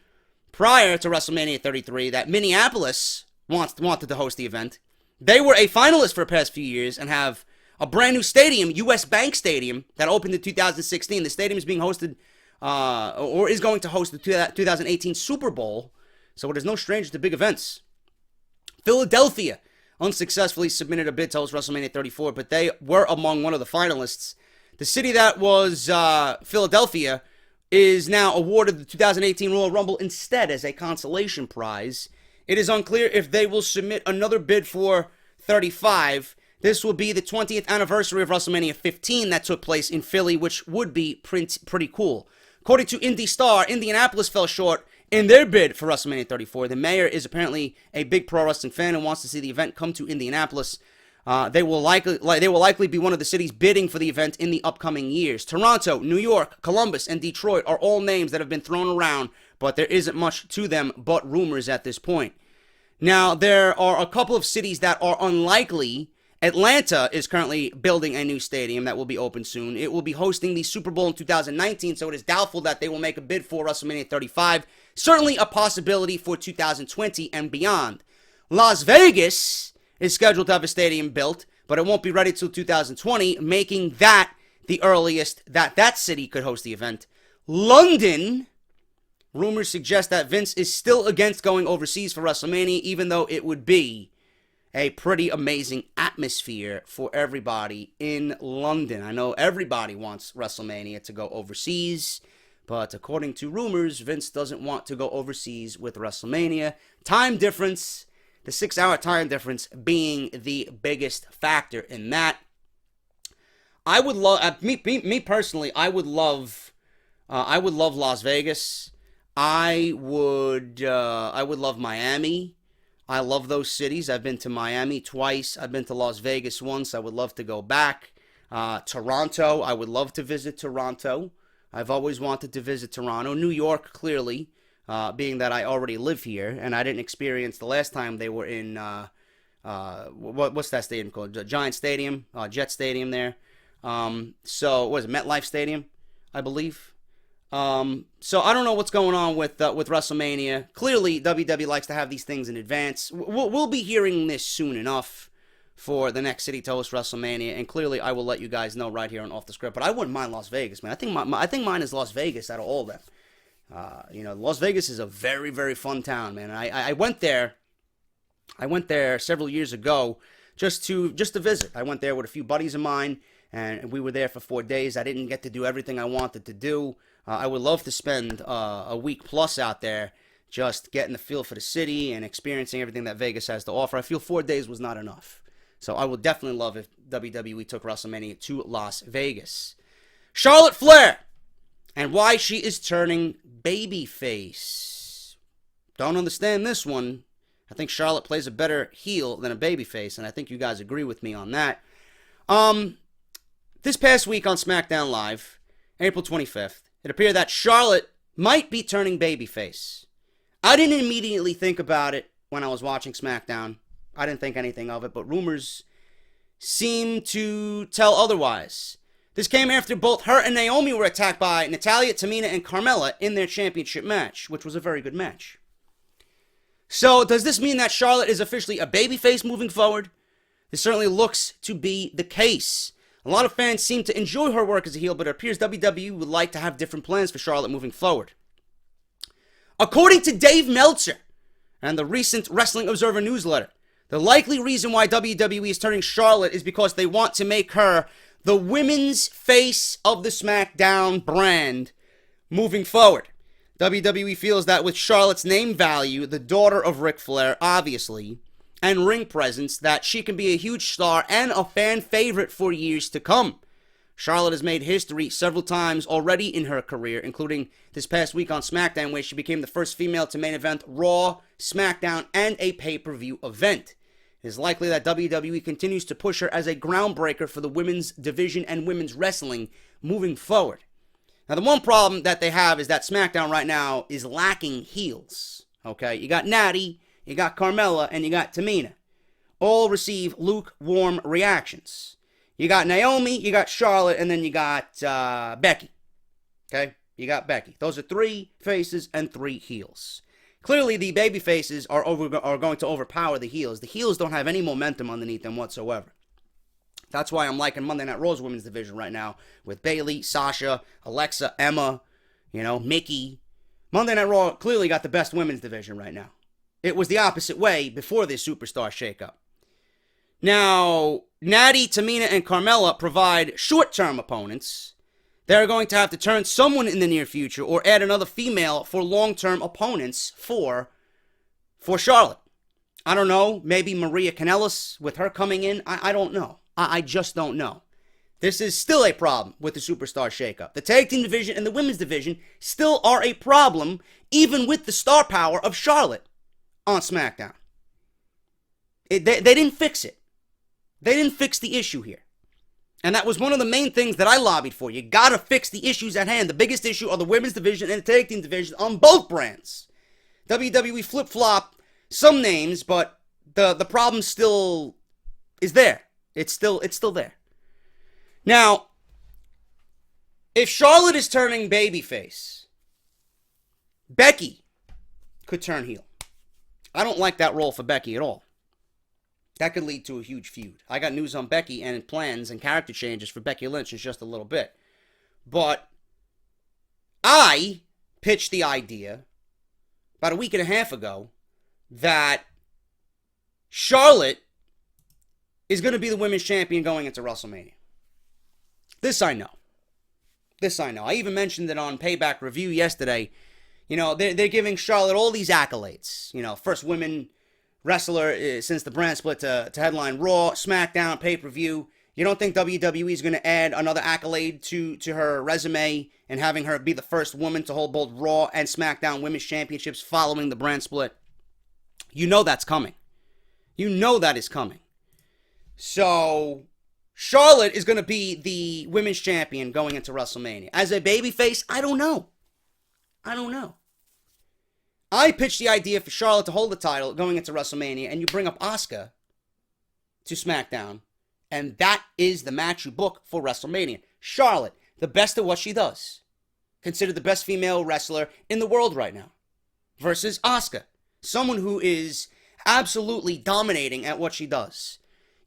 prior to WrestleMania 33 that Minneapolis wanted to host the event. They were a finalist for the past few years and have a brand new stadium, US Bank Stadium, that opened in 2016. The stadium is being hosted, or is going to host the 2018 Super Bowl, so it is no stranger to big events. Philadelphia unsuccessfully submitted a bid to host WrestleMania 34, but they were among one of the finalists. The city that was Philadelphia is now awarded the 2018 Royal Rumble instead as a consolation prize. It is unclear if they will submit another bid for 35. This will be the 20th anniversary of WrestleMania 15 that took place in Philly, which would be pretty cool. According to Indy Star, Indianapolis fell short in their bid for WrestleMania 34. The mayor is apparently a big pro wrestling fan and wants to see the event come to Indianapolis. They will likely be one of the cities bidding for the event in the upcoming years. Toronto, New York, Columbus, and Detroit are all names that have been thrown around, but there isn't much to them but rumors at this point. Now, there are a couple of cities that are unlikely. Atlanta is currently building a new stadium that will be open soon. It will be hosting the Super Bowl in 2019, so it is doubtful that they will make a bid for WrestleMania 35. Certainly a possibility for 2020 and beyond. Las Vegas is scheduled to have a stadium built, but it won't be ready till 2020, making that the earliest that city could host the event. London, rumors suggest that Vince is still against going overseas for WrestleMania, even though it would be a pretty amazing atmosphere for everybody in London. I know everybody wants WrestleMania to go overseas, but according to rumors, Vince doesn't want to go overseas with WrestleMania. Time difference, the 6-hour time difference being the biggest factor in that. I would love, me personally, I would love Las Vegas. I would love Miami. I love those cities. I've been to Miami twice. I've been to Las Vegas once. I would love to go back. Toronto, I would love to visit Toronto. I've always wanted to visit Toronto. New York, clearly, being that I already live here, and I didn't experience the last time they were in, what's that stadium called? Giant Stadium, Jet Stadium there. So, what is it, MetLife Stadium, I believe? So I don't know what's going on with WrestleMania. Clearly, WWE likes to have these things in advance. We'll be hearing this soon enough for the next city to host WrestleMania, and clearly I will let you guys know right here on Off the Script. But I wouldn't mind Las Vegas, man. I think mine is Las Vegas out of all of them. Las Vegas is a very, very fun town, man. I went there. I went there several years ago just to visit. I went there with a few buddies of mine, and we were there for 4 days. I didn't get to do everything I wanted to do. I would love to spend a week plus out there just getting the feel for the city and experiencing everything that Vegas has to offer. I feel 4 days was not enough. So I would definitely love if WWE took WrestleMania to Las Vegas. Charlotte Flair and why she is turning babyface. Don't understand this one. I think Charlotte plays a better heel than a babyface, and I think you guys agree with me on that. This past week on Smackdown Live, April 25th, it appeared that Charlotte might be turning babyface. I didn't immediately think about it when I was watching SmackDown. I didn't think anything of it, but rumors seem to tell otherwise. This came after both her and Naomi were attacked by Natalya, Tamina, and Carmella in their championship match, which was a very good match. So, does this mean that Charlotte is officially a babyface moving forward? This certainly looks to be the case. A lot of fans seem to enjoy her work as a heel, but it appears WWE would like to have different plans for Charlotte moving forward. According to Dave Meltzer and the recent Wrestling Observer newsletter, the likely reason why WWE is turning Charlotte is because they want to make her the women's face of the SmackDown brand moving forward. WWE feels that with Charlotte's name value, the daughter of Ric Flair, obviously, and ring presence, that she can be a huge star and a fan favorite for years to come. Charlotte has made history several times already in her career, including this past week on SmackDown, where she became the first female to main event Raw, SmackDown, and a pay-per-view event. It is likely that WWE continues to push her as a groundbreaker for the women's division and women's wrestling moving forward. Now, the one problem that they have is that SmackDown right now is lacking heels. Okay, you got Natty, you got Carmella, and you got Tamina. All receive lukewarm reactions. You got Naomi, you got Charlotte, and then you got Becky. Okay? You got Becky. Those are 3 faces and 3 heels. Clearly, the baby faces are going to overpower the heels. The heels don't have any momentum underneath them whatsoever. That's why I'm liking Monday Night Raw's women's division right now with Bayley, Sasha, Alexa, Emma, Mickey. Monday Night Raw clearly got the best women's division right now. It was the opposite way before this superstar shakeup. Now, Natty, Tamina, and Carmella provide short-term opponents. They're going to have to turn someone in the near future or add another female for long-term opponents for Charlotte. I don't know. Maybe Maria Kanellis with her coming in. I don't know. I just don't know. This is still a problem with the superstar shakeup. The tag team division and the women's division still are a problem, even with the star power of Charlotte on SmackDown. They didn't fix it. They didn't fix the issue here. And that was one of the main things that I lobbied for. You gotta fix the issues at hand. The biggest issue are the women's division and the tag team division on both brands. WWE flip-flop some names, but the problem still is there. It's still there. Now, if Charlotte is turning babyface, Becky could turn heel. I don't like that role for Becky at all. That could lead to a huge feud. I got news on Becky and plans and character changes for Becky Lynch in just a little bit. But I pitched the idea about a week and a half ago that Charlotte is going to be the women's champion going into WrestleMania. This I know. I even mentioned it on Payback Review yesterday. They're giving Charlotte all these accolades. First women wrestler since the brand split to headline Raw, SmackDown, pay-per-view. You don't think WWE is going to add another accolade to her resume and having her be the first woman to hold both Raw and SmackDown women's championships following the brand split? You know that's coming. You know that is coming. So, Charlotte is going to be the women's champion going into WrestleMania. As a babyface, I don't know. I pitched the idea for Charlotte to hold the title going into WrestleMania, and you bring up Asuka to SmackDown, and that is the match you book for WrestleMania. Charlotte, the best at what she does, considered the best female wrestler in the world right now, versus Asuka, someone who is absolutely dominating at what she does.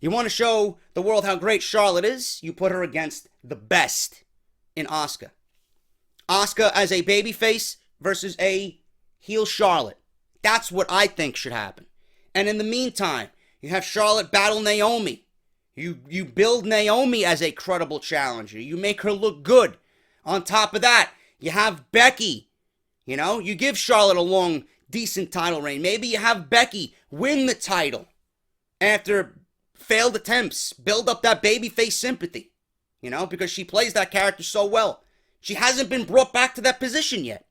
You want to show the world how great Charlotte is? You put her against the best in Asuka. Asuka as a babyface versus a heel Charlotte. That's what I think should happen. And in the meantime, you have Charlotte battle Naomi. You build Naomi as a credible challenger. You make her look good. On top of that, you have Becky. You give Charlotte a long, decent title reign. Maybe you have Becky win the title after failed attempts. Build up that babyface sympathy. Because she plays that character so well. She hasn't been brought back to that position yet.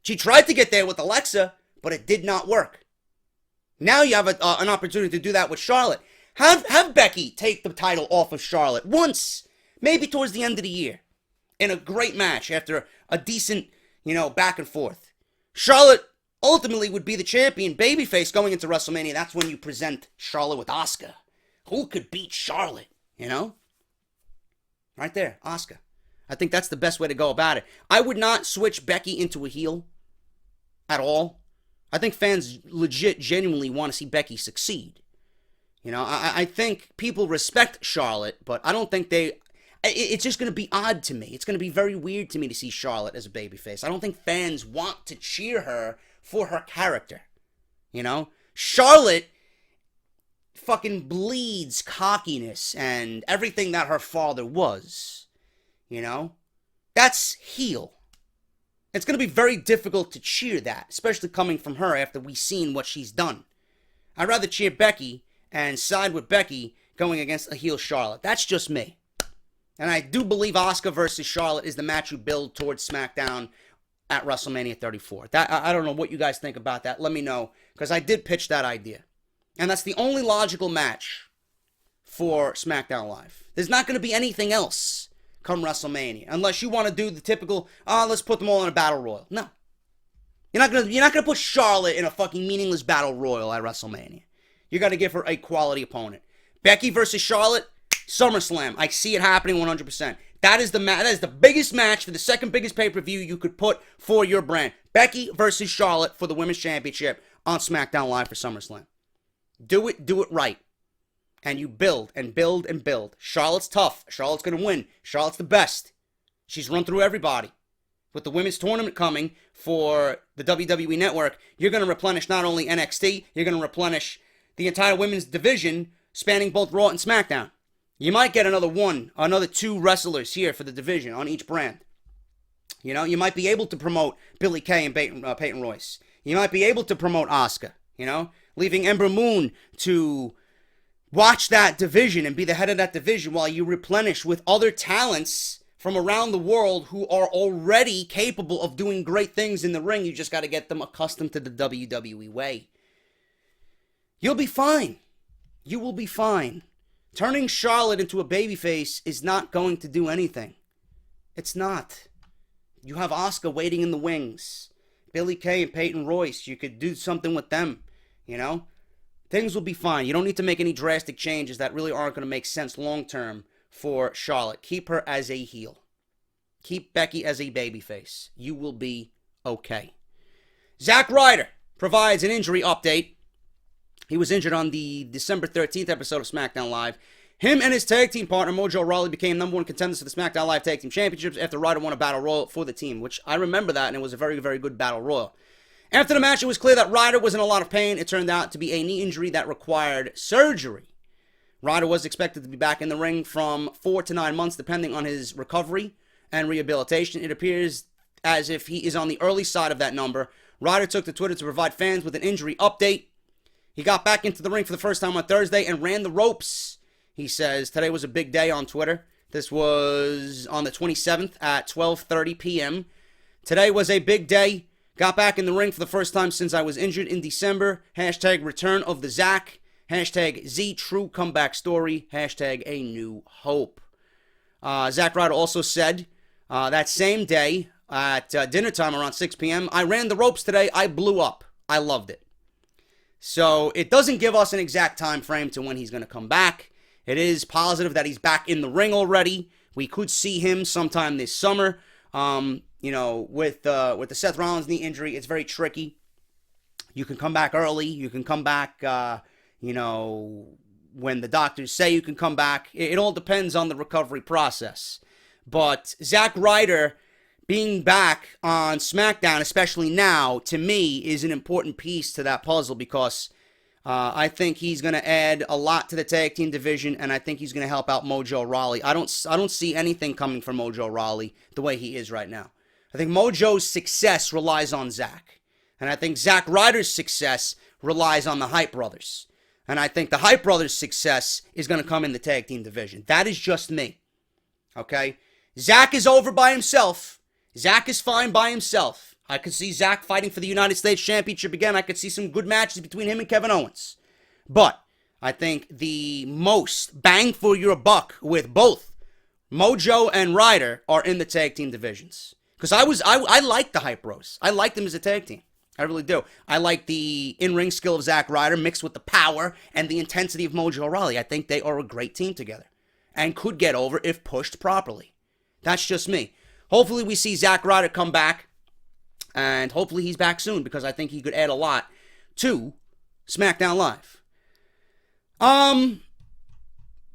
She tried to get there with Alexa, but it did not work. Now you have an opportunity to do that with Charlotte. Have Becky take the title off of Charlotte once, maybe towards the end of the year, in a great match after a decent, back and forth. Charlotte ultimately would be the champion babyface going into WrestleMania. That's when you present Charlotte with Asuka. Who could beat Charlotte, Right there, Asuka. I think that's the best way to go about it. I would not switch Becky into a heel at all. I think fans legit, genuinely want to see Becky succeed. I think people respect Charlotte, but I don't think it's just going to be odd to me. It's going to be very weird to me to see Charlotte as a babyface. I don't think fans want to cheer her for her character. Charlotte fucking bleeds cockiness and everything that her father was. That's heel. It's going to be very difficult to cheer that, especially coming from her after we've seen what she's done. I'd rather cheer Becky and side with Becky going against a heel Charlotte. That's just me. And I do believe Asuka versus Charlotte is the match you build towards SmackDown at WrestleMania 34. I don't know what you guys think about that. Let me know, because I did pitch that idea. And that's the only logical match for SmackDown Live. There's not going to be anything else come WrestleMania, unless you want to do the typical, let's put them all in a battle royal. No. You're not gonna put Charlotte in a fucking meaningless battle royal at WrestleMania. You got to give her a quality opponent. Becky versus Charlotte, SummerSlam. I see it happening 100%. That is the biggest match for the second biggest pay-per-view you could put for your brand. Becky versus Charlotte for the Women's Championship on SmackDown Live for SummerSlam. Do it right. And you build and build and build. Charlotte's tough. Charlotte's going to win. Charlotte's the best. She's run through everybody. With the women's tournament coming for the WWE Network, you're going to replenish not only NXT, you're going to replenish the entire women's division spanning both Raw and SmackDown. You might get another two wrestlers here for the division on each brand. You know, you might be able to promote Billie Kay and Peyton Royce. You might be able to promote Asuka, you know, leaving Ember Moon to watch that division and be the head of that division while you replenish with other talents from around the world who are already capable of doing great things in the ring. You just got to get them accustomed to the WWE way. You'll be fine. You will be fine. Turning Charlotte into a babyface is not going to do anything. It's not. You have Asuka waiting in the wings. Billie Kay and Peyton Royce, you could do something with them, you know? Things will be fine. You don't need to make any drastic changes that really aren't going to make sense long term for Charlotte. Keep her as a heel. Keep Becky as a babyface. You will be okay. Zack Ryder provides an injury update. He was injured on the December 13th episode of SmackDown Live. Him and his tag team partner, Mojo Rawley, became number one contenders for the SmackDown Live Tag Team Championships after Ryder won a Battle Royal for the team, which I remember that, and it was a very, very good Battle Royal. After the match, it was clear that Ryder was in a lot of pain. It turned out to be a knee injury that required surgery. Ryder was expected to be back in the ring from 4 to 9 months, depending on his recovery and rehabilitation. It appears as if he is on the early side of that number. Ryder took to Twitter to provide fans with an injury update. He got back into the ring for the first time on Thursday and ran the ropes. He says, today was a big day on Twitter. This was on the 27th at 12:30 p.m. Today was a big day. Got back in the ring for the first time since I was injured in December. Hashtag return of the Zack. Hashtag Z true comeback story. Hashtag a new hope. Zack Ryder also said that same day at dinner time around 6 p.m., I ran the ropes today. I blew up. I loved it. So it doesn't give us an exact time frame to when he's going to come back. It is positive that he's back in the ring already. We could see him sometime this summer. You know, with the Seth Rollins knee injury, it's very tricky. You can come back early. You can come back, you know, when the doctors say you can come back. It all depends on the recovery process. But Zack Ryder being back on SmackDown, especially now, to me, is an important piece to that puzzle because I think he's going to add a lot to the tag team division, and I think he's going to help out Mojo Rawley. I don't see anything coming from Mojo Rawley the way he is right now. I think Mojo's success relies on Zack. And I think Zack Ryder's success relies on the Hype Brothers. And I think the Hype Brothers' success is going to come in the tag team division. That is just me. Okay? Zack is over by himself. Zack is fine by himself. I could see Zack fighting for the United States Championship again. I could see some good matches between him and Kevin Owens. But I think the most bang for your buck with both Mojo and Ryder are in the tag team divisions. Because I like the Hype Bros. I like them as a tag team. I really do. I like the in-ring skill of Zack Ryder mixed with the power and the intensity of Mojo Rawley. I think they are a great team together and could get over if pushed properly. That's just me. Hopefully we see Zack Ryder come back, and hopefully he's back soon because I think he could add a lot to SmackDown Live.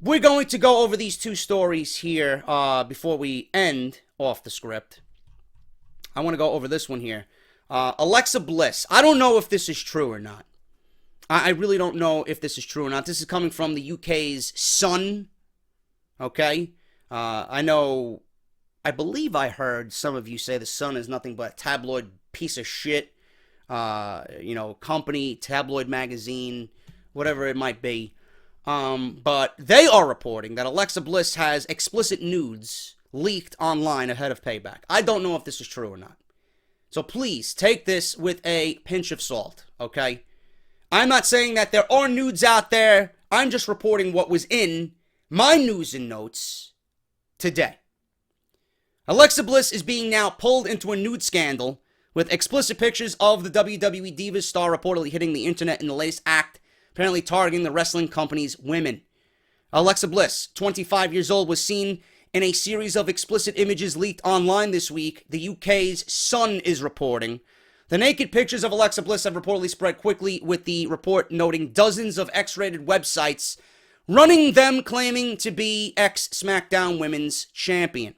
We're going to go over these two stories here before we end off the script. I want to go over this one here. Alexa Bliss. I don't know if this is true or not. I really don't know if this is true or not. This is coming from the UK's Sun. Okay? I believe I heard some of you say the Sun is nothing but a tabloid piece of shit. Company, tabloid magazine, whatever it might be. But they are reporting that Alexa Bliss has explicit nudes leaked online ahead of Payback. I don't know if this is true or not. So please take this with a pinch of salt, okay? I'm not saying that there are nudes out there. I'm just reporting what was in my news and notes today. Alexa Bliss is being now pulled into a nude scandal with explicit pictures of the WWE Divas star reportedly hitting the internet in the latest act, apparently targeting the wrestling company's women. Alexa Bliss, 25 years old, was seen in a series of explicit images leaked online this week. The UK's Sun is reporting. The naked pictures of Alexa Bliss have reportedly spread quickly, with the report noting dozens of X-rated websites running them claiming to be ex-Smackdown Women's Champion.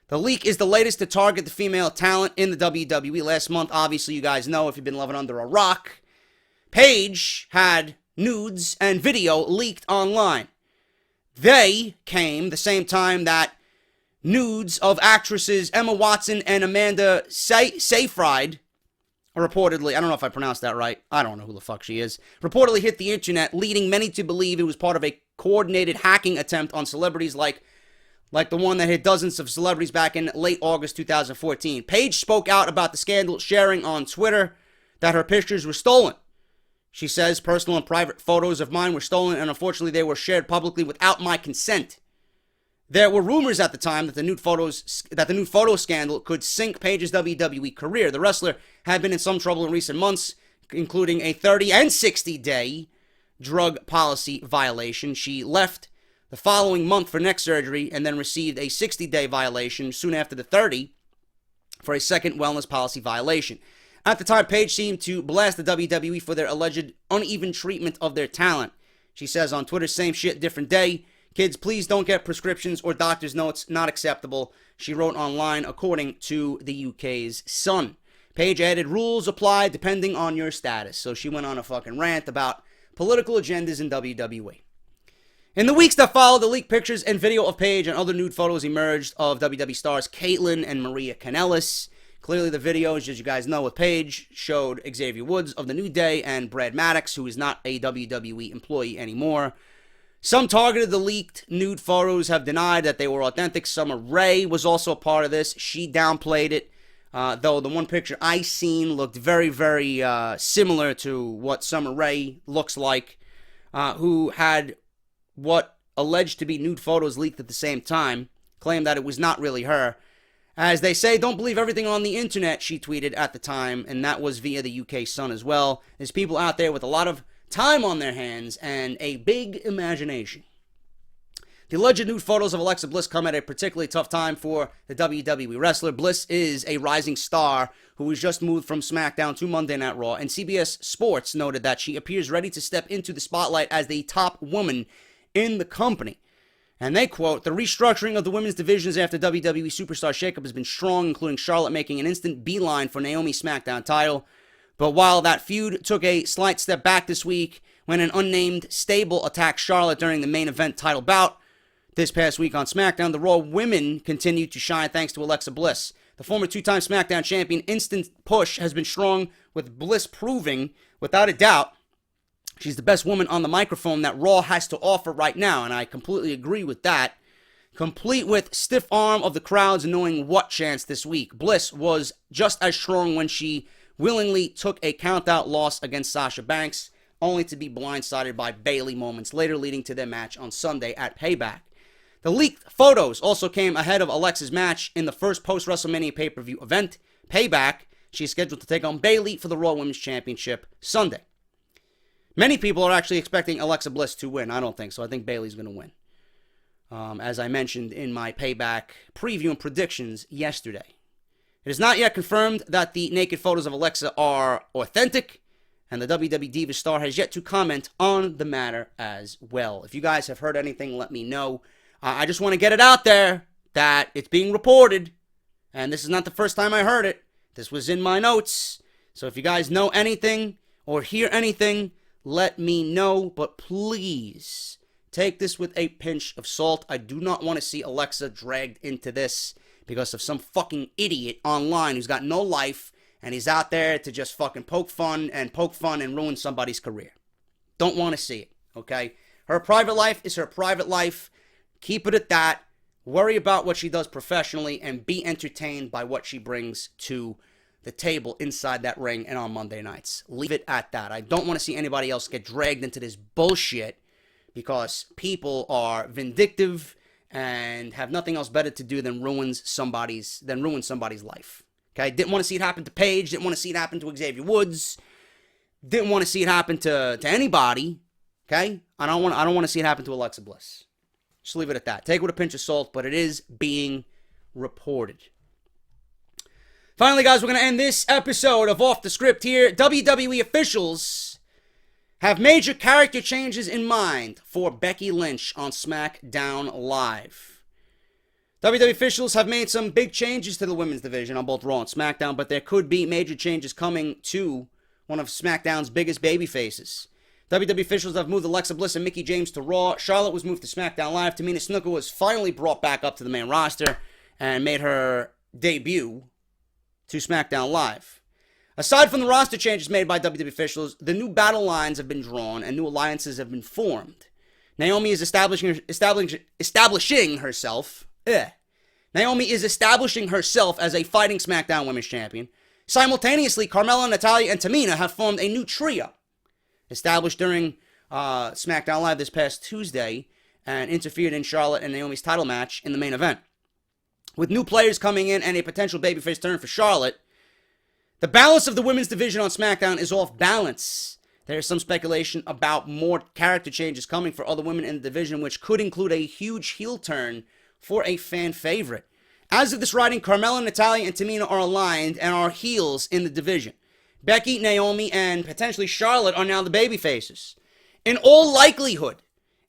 The leak is the latest to target the female talent in the WWE. Last month, obviously, you guys know if you've been living under a rock, Paige had nudes and video leaked online. They came the same time that nudes of actresses Emma Watson and Amanda Seyfried, reportedly, I don't know if I pronounced that right, I don't know who the fuck she is, reportedly hit the internet, leading many to believe it was part of a coordinated hacking attempt on celebrities like the one that hit dozens of celebrities back in late August 2014. Paige spoke out about the scandal, sharing on Twitter that her pictures were stolen. She says, personal and private photos of mine were stolen, and unfortunately they were shared publicly without my consent. There were rumors at the time that the nude photo scandal could sink Paige's WWE career. The wrestler had been in some trouble in recent months, including a 30 and 60-day drug policy violation. She left the following month for neck surgery and then received a 60-day violation soon after the 30 for a second wellness policy violation. At the time, Paige seemed to blast the WWE for their alleged uneven treatment of their talent. She says on Twitter, same shit, different day. Kids, please don't get prescriptions or doctor's notes. Not acceptable. She wrote online, according to the UK's Sun. Paige added, rules apply depending on your status. So she went on a fucking rant about political agendas in WWE. In the weeks that followed, the leaked pictures and video of Paige and other nude photos emerged of WWE stars Caitlyn and Maria Kanellis. Clearly, the videos, as you guys know, with Paige showed Xavier Woods of the New Day and Brad Maddox, who is not a WWE employee anymore. Some targeted the leaked nude photos have denied that they were authentic. Summer Rae was also a part of this. She downplayed it, though the one picture I seen looked very, very similar to what Summer Rae looks like, who had what alleged to be nude photos leaked at the same time, claimed that it was not really her. As they say, don't believe everything on the internet, she tweeted at the time, and that was via the UK Sun as well. There's people out there with a lot of time on their hands and a big imagination. The alleged nude photos of Alexa Bliss come at a particularly tough time for the WWE wrestler. Bliss is a rising star who was just moved from SmackDown to Monday Night Raw, and CBS Sports noted that she appears ready to step into the spotlight as the top woman in the company. And they quote, the restructuring of the women's divisions after WWE Superstar shakeup has been strong, including Charlotte making an instant beeline for Naomi's SmackDown title. But while that feud took a slight step back this week when an unnamed stable attacked Charlotte during the main event title bout this past week on SmackDown, the Raw women continued to shine thanks to Alexa Bliss. The former two-time SmackDown champion instant push has been strong, with Bliss proving, without a doubt, she's the best woman on the microphone that Raw has to offer right now, and I completely agree with that. Complete with stiff arm of the crowds knowing what chance this week. Bliss was just as strong when she willingly took a count-out loss against Sasha Banks, only to be blindsided by Bayley moments later, leading to their match on Sunday at Payback. The leaked photos also came ahead of Alexa's match in the first post-WrestleMania pay-per-view event, Payback. She is scheduled to take on Bayley for the Raw Women's Championship Sunday. Many people are actually expecting Alexa Bliss to win. I don't think so. I think Bayley's going to win. As I mentioned in my Payback preview and predictions yesterday. It is not yet confirmed that the naked photos of Alexa are authentic, and the WWE Diva star has yet to comment on the matter as well. If you guys have heard anything, let me know. I just want to get it out there that it's being reported, and this is not the first time I heard it. This was in my notes. So if you guys know anything or hear anything, let me know, but please take this with a pinch of salt. I do not want to see Alexa dragged into this because of some fucking idiot online who's got no life and he's out there to just fucking poke fun and ruin somebody's career. Don't want to see it, okay? Her private life is her private life. Keep it at that. Worry about what she does professionally and be entertained by what she brings to the table inside that ring and on Monday nights. Leave it at that. I don't want to see anybody else get dragged into this bullshit because people are vindictive and have nothing else better to do than ruin somebody's life. Okay, didn't want to see it happen to Paige. Didn't want to see it happen to Xavier Woods. Didn't want to see it happen to anybody. Okay, I don't want to see it happen to Alexa Bliss. Just leave it at that. Take it with a pinch of salt, but it is being reported. Finally, guys, we're going to end this episode of Off the Script here. WWE officials have major character changes in mind for Becky Lynch on SmackDown Live. WWE officials have made some big changes to the women's division on both Raw and SmackDown, but there could be major changes coming to one of SmackDown's biggest babyfaces. WWE officials have moved Alexa Bliss and Mickie James to Raw. Charlotte was moved to SmackDown Live. Tamina Snuka was finally brought back up to the main roster and made her debut to SmackDown Live. Aside from the roster changes made by WWE officials, the new battle lines have been drawn and new alliances have been formed. Naomi is establishing herself. Naomi is establishing herself as a fighting SmackDown Women's Champion. Simultaneously, Carmella, Natalya, and Tamina have formed a new trio, established during SmackDown Live this past Tuesday, and interfered in Charlotte and Naomi's title match in the main event. With new players coming in and a potential babyface turn for Charlotte, the balance of the women's division on SmackDown is off balance. There is some speculation about more character changes coming for other women in the division, which could include a huge heel turn for a fan favorite. As of this writing, Carmella, Natalya, and Tamina are aligned and are heels in the division. Becky, Naomi, and potentially Charlotte are now the babyfaces. In all likelihood,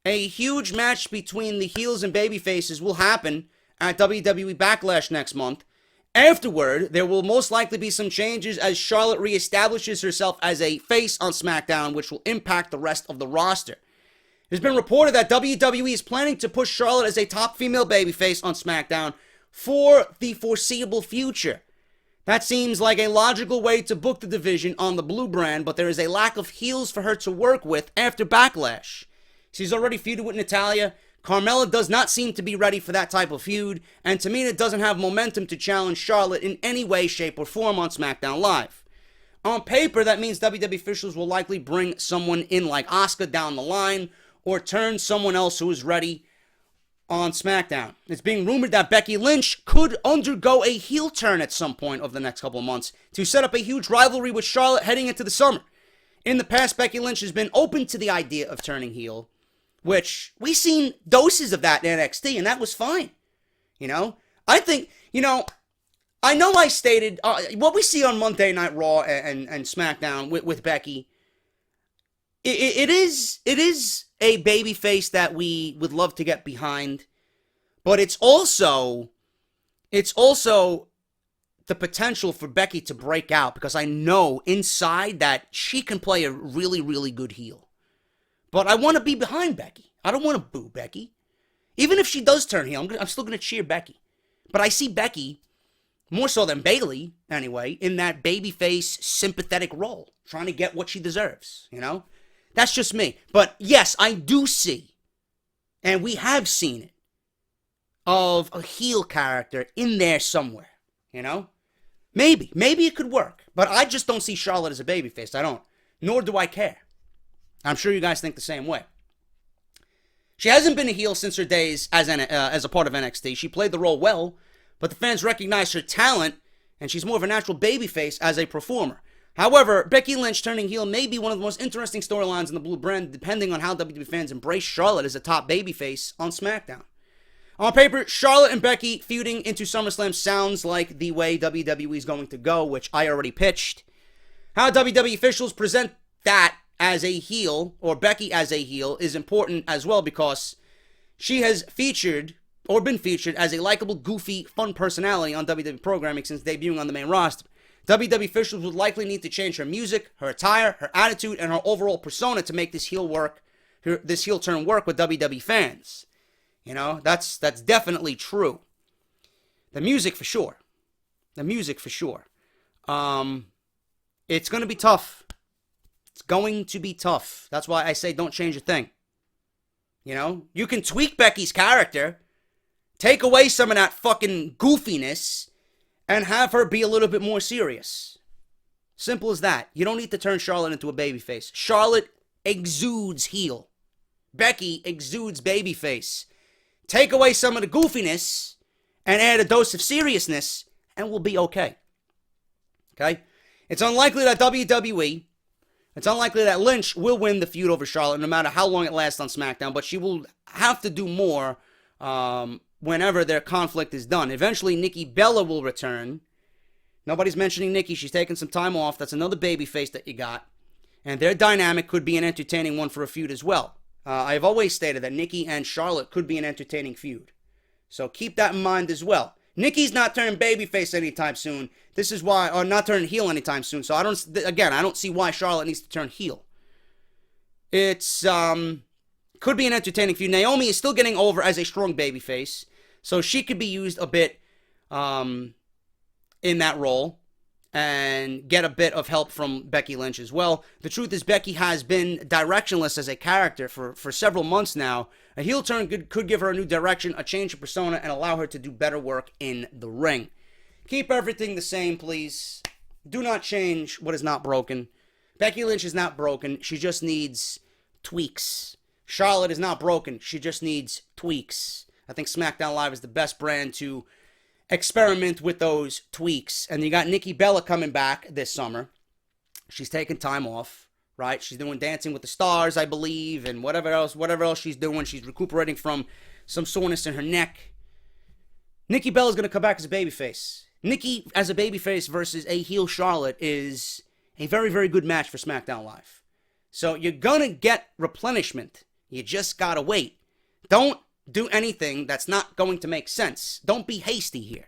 a huge match between the heels and babyfaces will happen at WWE Backlash next month. Afterward, there will most likely be some changes as Charlotte reestablishes herself as a face on SmackDown, which will impact the rest of the roster. It has been reported that WWE is planning to push Charlotte as a top female babyface on SmackDown for the foreseeable future. That seems like a logical way to book the division on the blue brand, but there is a lack of heels for her to work with after Backlash. She's already feuded with Natalya. Carmella does not seem to be ready for that type of feud, and Tamina doesn't have momentum to challenge Charlotte in any way, shape, or form on SmackDown Live. On paper, that means WWE officials will likely bring someone in like Asuka down the line, or turn someone else who is ready on SmackDown. It's being rumored that Becky Lynch could undergo a heel turn at some point over the next couple of months to set up a huge rivalry with Charlotte heading into the summer. In the past, Becky Lynch has been open to the idea of turning heel, which we've seen doses of that in NXT, and that was fine. I think, I know I stated, what we see on Monday Night Raw and SmackDown with Becky, it is a babyface that we would love to get behind, but it's also the potential for Becky to break out, because I know inside that she can play a really, really good heel. But I want to be behind Becky. I don't want to boo Becky. Even if she does turn heel, I'm still going to cheer Becky. But I see Becky, more so than Bayley, anyway, in that babyface sympathetic role, trying to get what she deserves, That's just me. But yes, I do see, and we have seen it, of a heel character in there somewhere, Maybe it could work. But I just don't see Charlotte as a babyface. I don't. Nor do I care. I'm sure you guys think the same way. She hasn't been a heel since her days as a part of NXT. She played the role well, but the fans recognize her talent, and she's more of a natural babyface as a performer. However, Becky Lynch turning heel may be one of the most interesting storylines in the blue brand, depending on how WWE fans embrace Charlotte as a top babyface on SmackDown. On paper, Charlotte and Becky feuding into SummerSlam sounds like the way WWE is going to go, which I already pitched. How WWE officials present that as a heel, or Becky as a heel, is important as well, because she has been featured as a likable, goofy, fun personality on WWE programming since debuting on the main roster. WWE officials would likely need to change her music, her attire, her attitude, and her overall persona to make this heel turn work with WWE fans. That's definitely true. The music for sure. It's going to be tough. It's going to be tough. That's why I say don't change a thing. You can tweak Becky's character, take away some of that fucking goofiness, and have her be a little bit more serious. Simple as that. You don't need to turn Charlotte into a babyface. Charlotte exudes heel. Becky exudes babyface. Take away some of the goofiness and add a dose of seriousness, and we'll be okay. Okay? It's unlikely that it's unlikely that Lynch will win the feud over Charlotte, no matter how long it lasts on SmackDown, but she will have to do more whenever their conflict is done. Eventually, Nikki Bella will return. Nobody's mentioning Nikki. She's taking some time off. That's another babyface that you got. And their dynamic could be an entertaining one for a feud as well. I've always stated that Nikki and Charlotte could be an entertaining feud. So keep that in mind as well. Nikki's not turning babyface anytime soon. This is why, or not turning heel anytime soon. So I don't see why Charlotte needs to turn heel. It's, could be an entertaining feud. Naomi is still getting over as a strong babyface. So she could be used a bit, in that role. And get a bit of help from Becky Lynch as well. The truth is, Becky has been directionless as a character for several months now. A heel turn could give her a new direction, a change of persona, and allow her to do better work in the ring. Keep everything the same, please. Do not change what is not broken. Becky Lynch is not broken. She just needs tweaks. Charlotte is not broken. She just needs tweaks. I think SmackDown Live is the best brand to experiment with those tweaks. And you got Nikki Bella coming back this summer. She's taking time off, right? She's doing Dancing with the Stars, I believe, and whatever else she's doing. She's recuperating from some soreness in her neck. Nikki Bella's going to come back as a babyface. Nikki as a babyface versus a heel Charlotte is a very, very good match for SmackDown Live. So you're going to get replenishment. You just got to wait. Don't do anything that's not going to make sense. Don't be hasty here.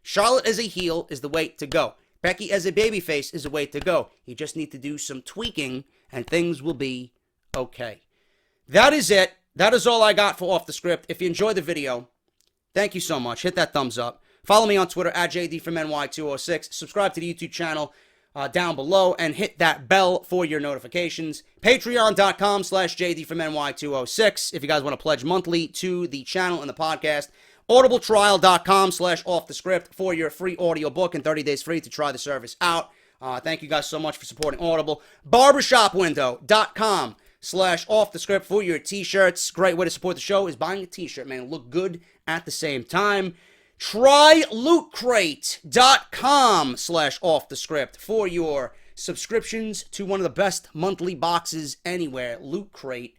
Charlotte as a heel is the way to go. Becky as a babyface is the way to go. You just need to do some tweaking and things will be okay. That is it. That is all I got for Off the Script. If you enjoyed the video, thank you so much. Hit that thumbs up. Follow me on Twitter at JDFROMNY206. Subscribe to the YouTube channel down below and hit that bell for your notifications. Patreon.com/JDFROMNY206 if you guys want to pledge monthly to the channel and the podcast. Audibletrial.com/offthescript for your free audiobook and 30 days free to try the service out. Thank you guys so much for supporting Audible. Barbershopwindow.com/offthescript for your t-shirts. Great way to support the show is buying a t-shirt, man. Look good at the same time. Try LootCrate.com/offthescript for your subscriptions to one of the best monthly boxes anywhere, Loot Crate.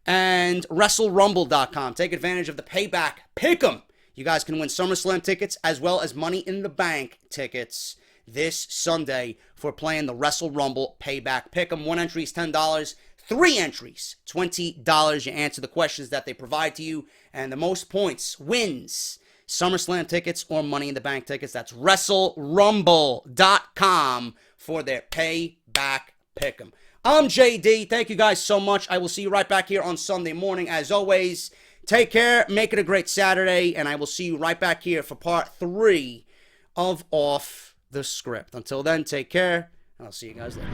And WrestleRumble.com. Take advantage of the Payback Pick'em. You guys can win SummerSlam tickets as well as Money in the Bank tickets this Sunday for playing the Wrestle Rumble Payback Pick'em. One entry is $10. 3 entries, $20. You answer the questions that they provide to you, and the most points wins SummerSlam tickets or Money in the Bank tickets. That's WrestleRumble.com for their Payback Pick'em. I'm JD. Thank you guys so much. I will see you right back here on Sunday morning. As always, take care. Make it a great Saturday, and I will see you right back here for part 3 of Off the Script. Until then, take care, and I'll see you guys later.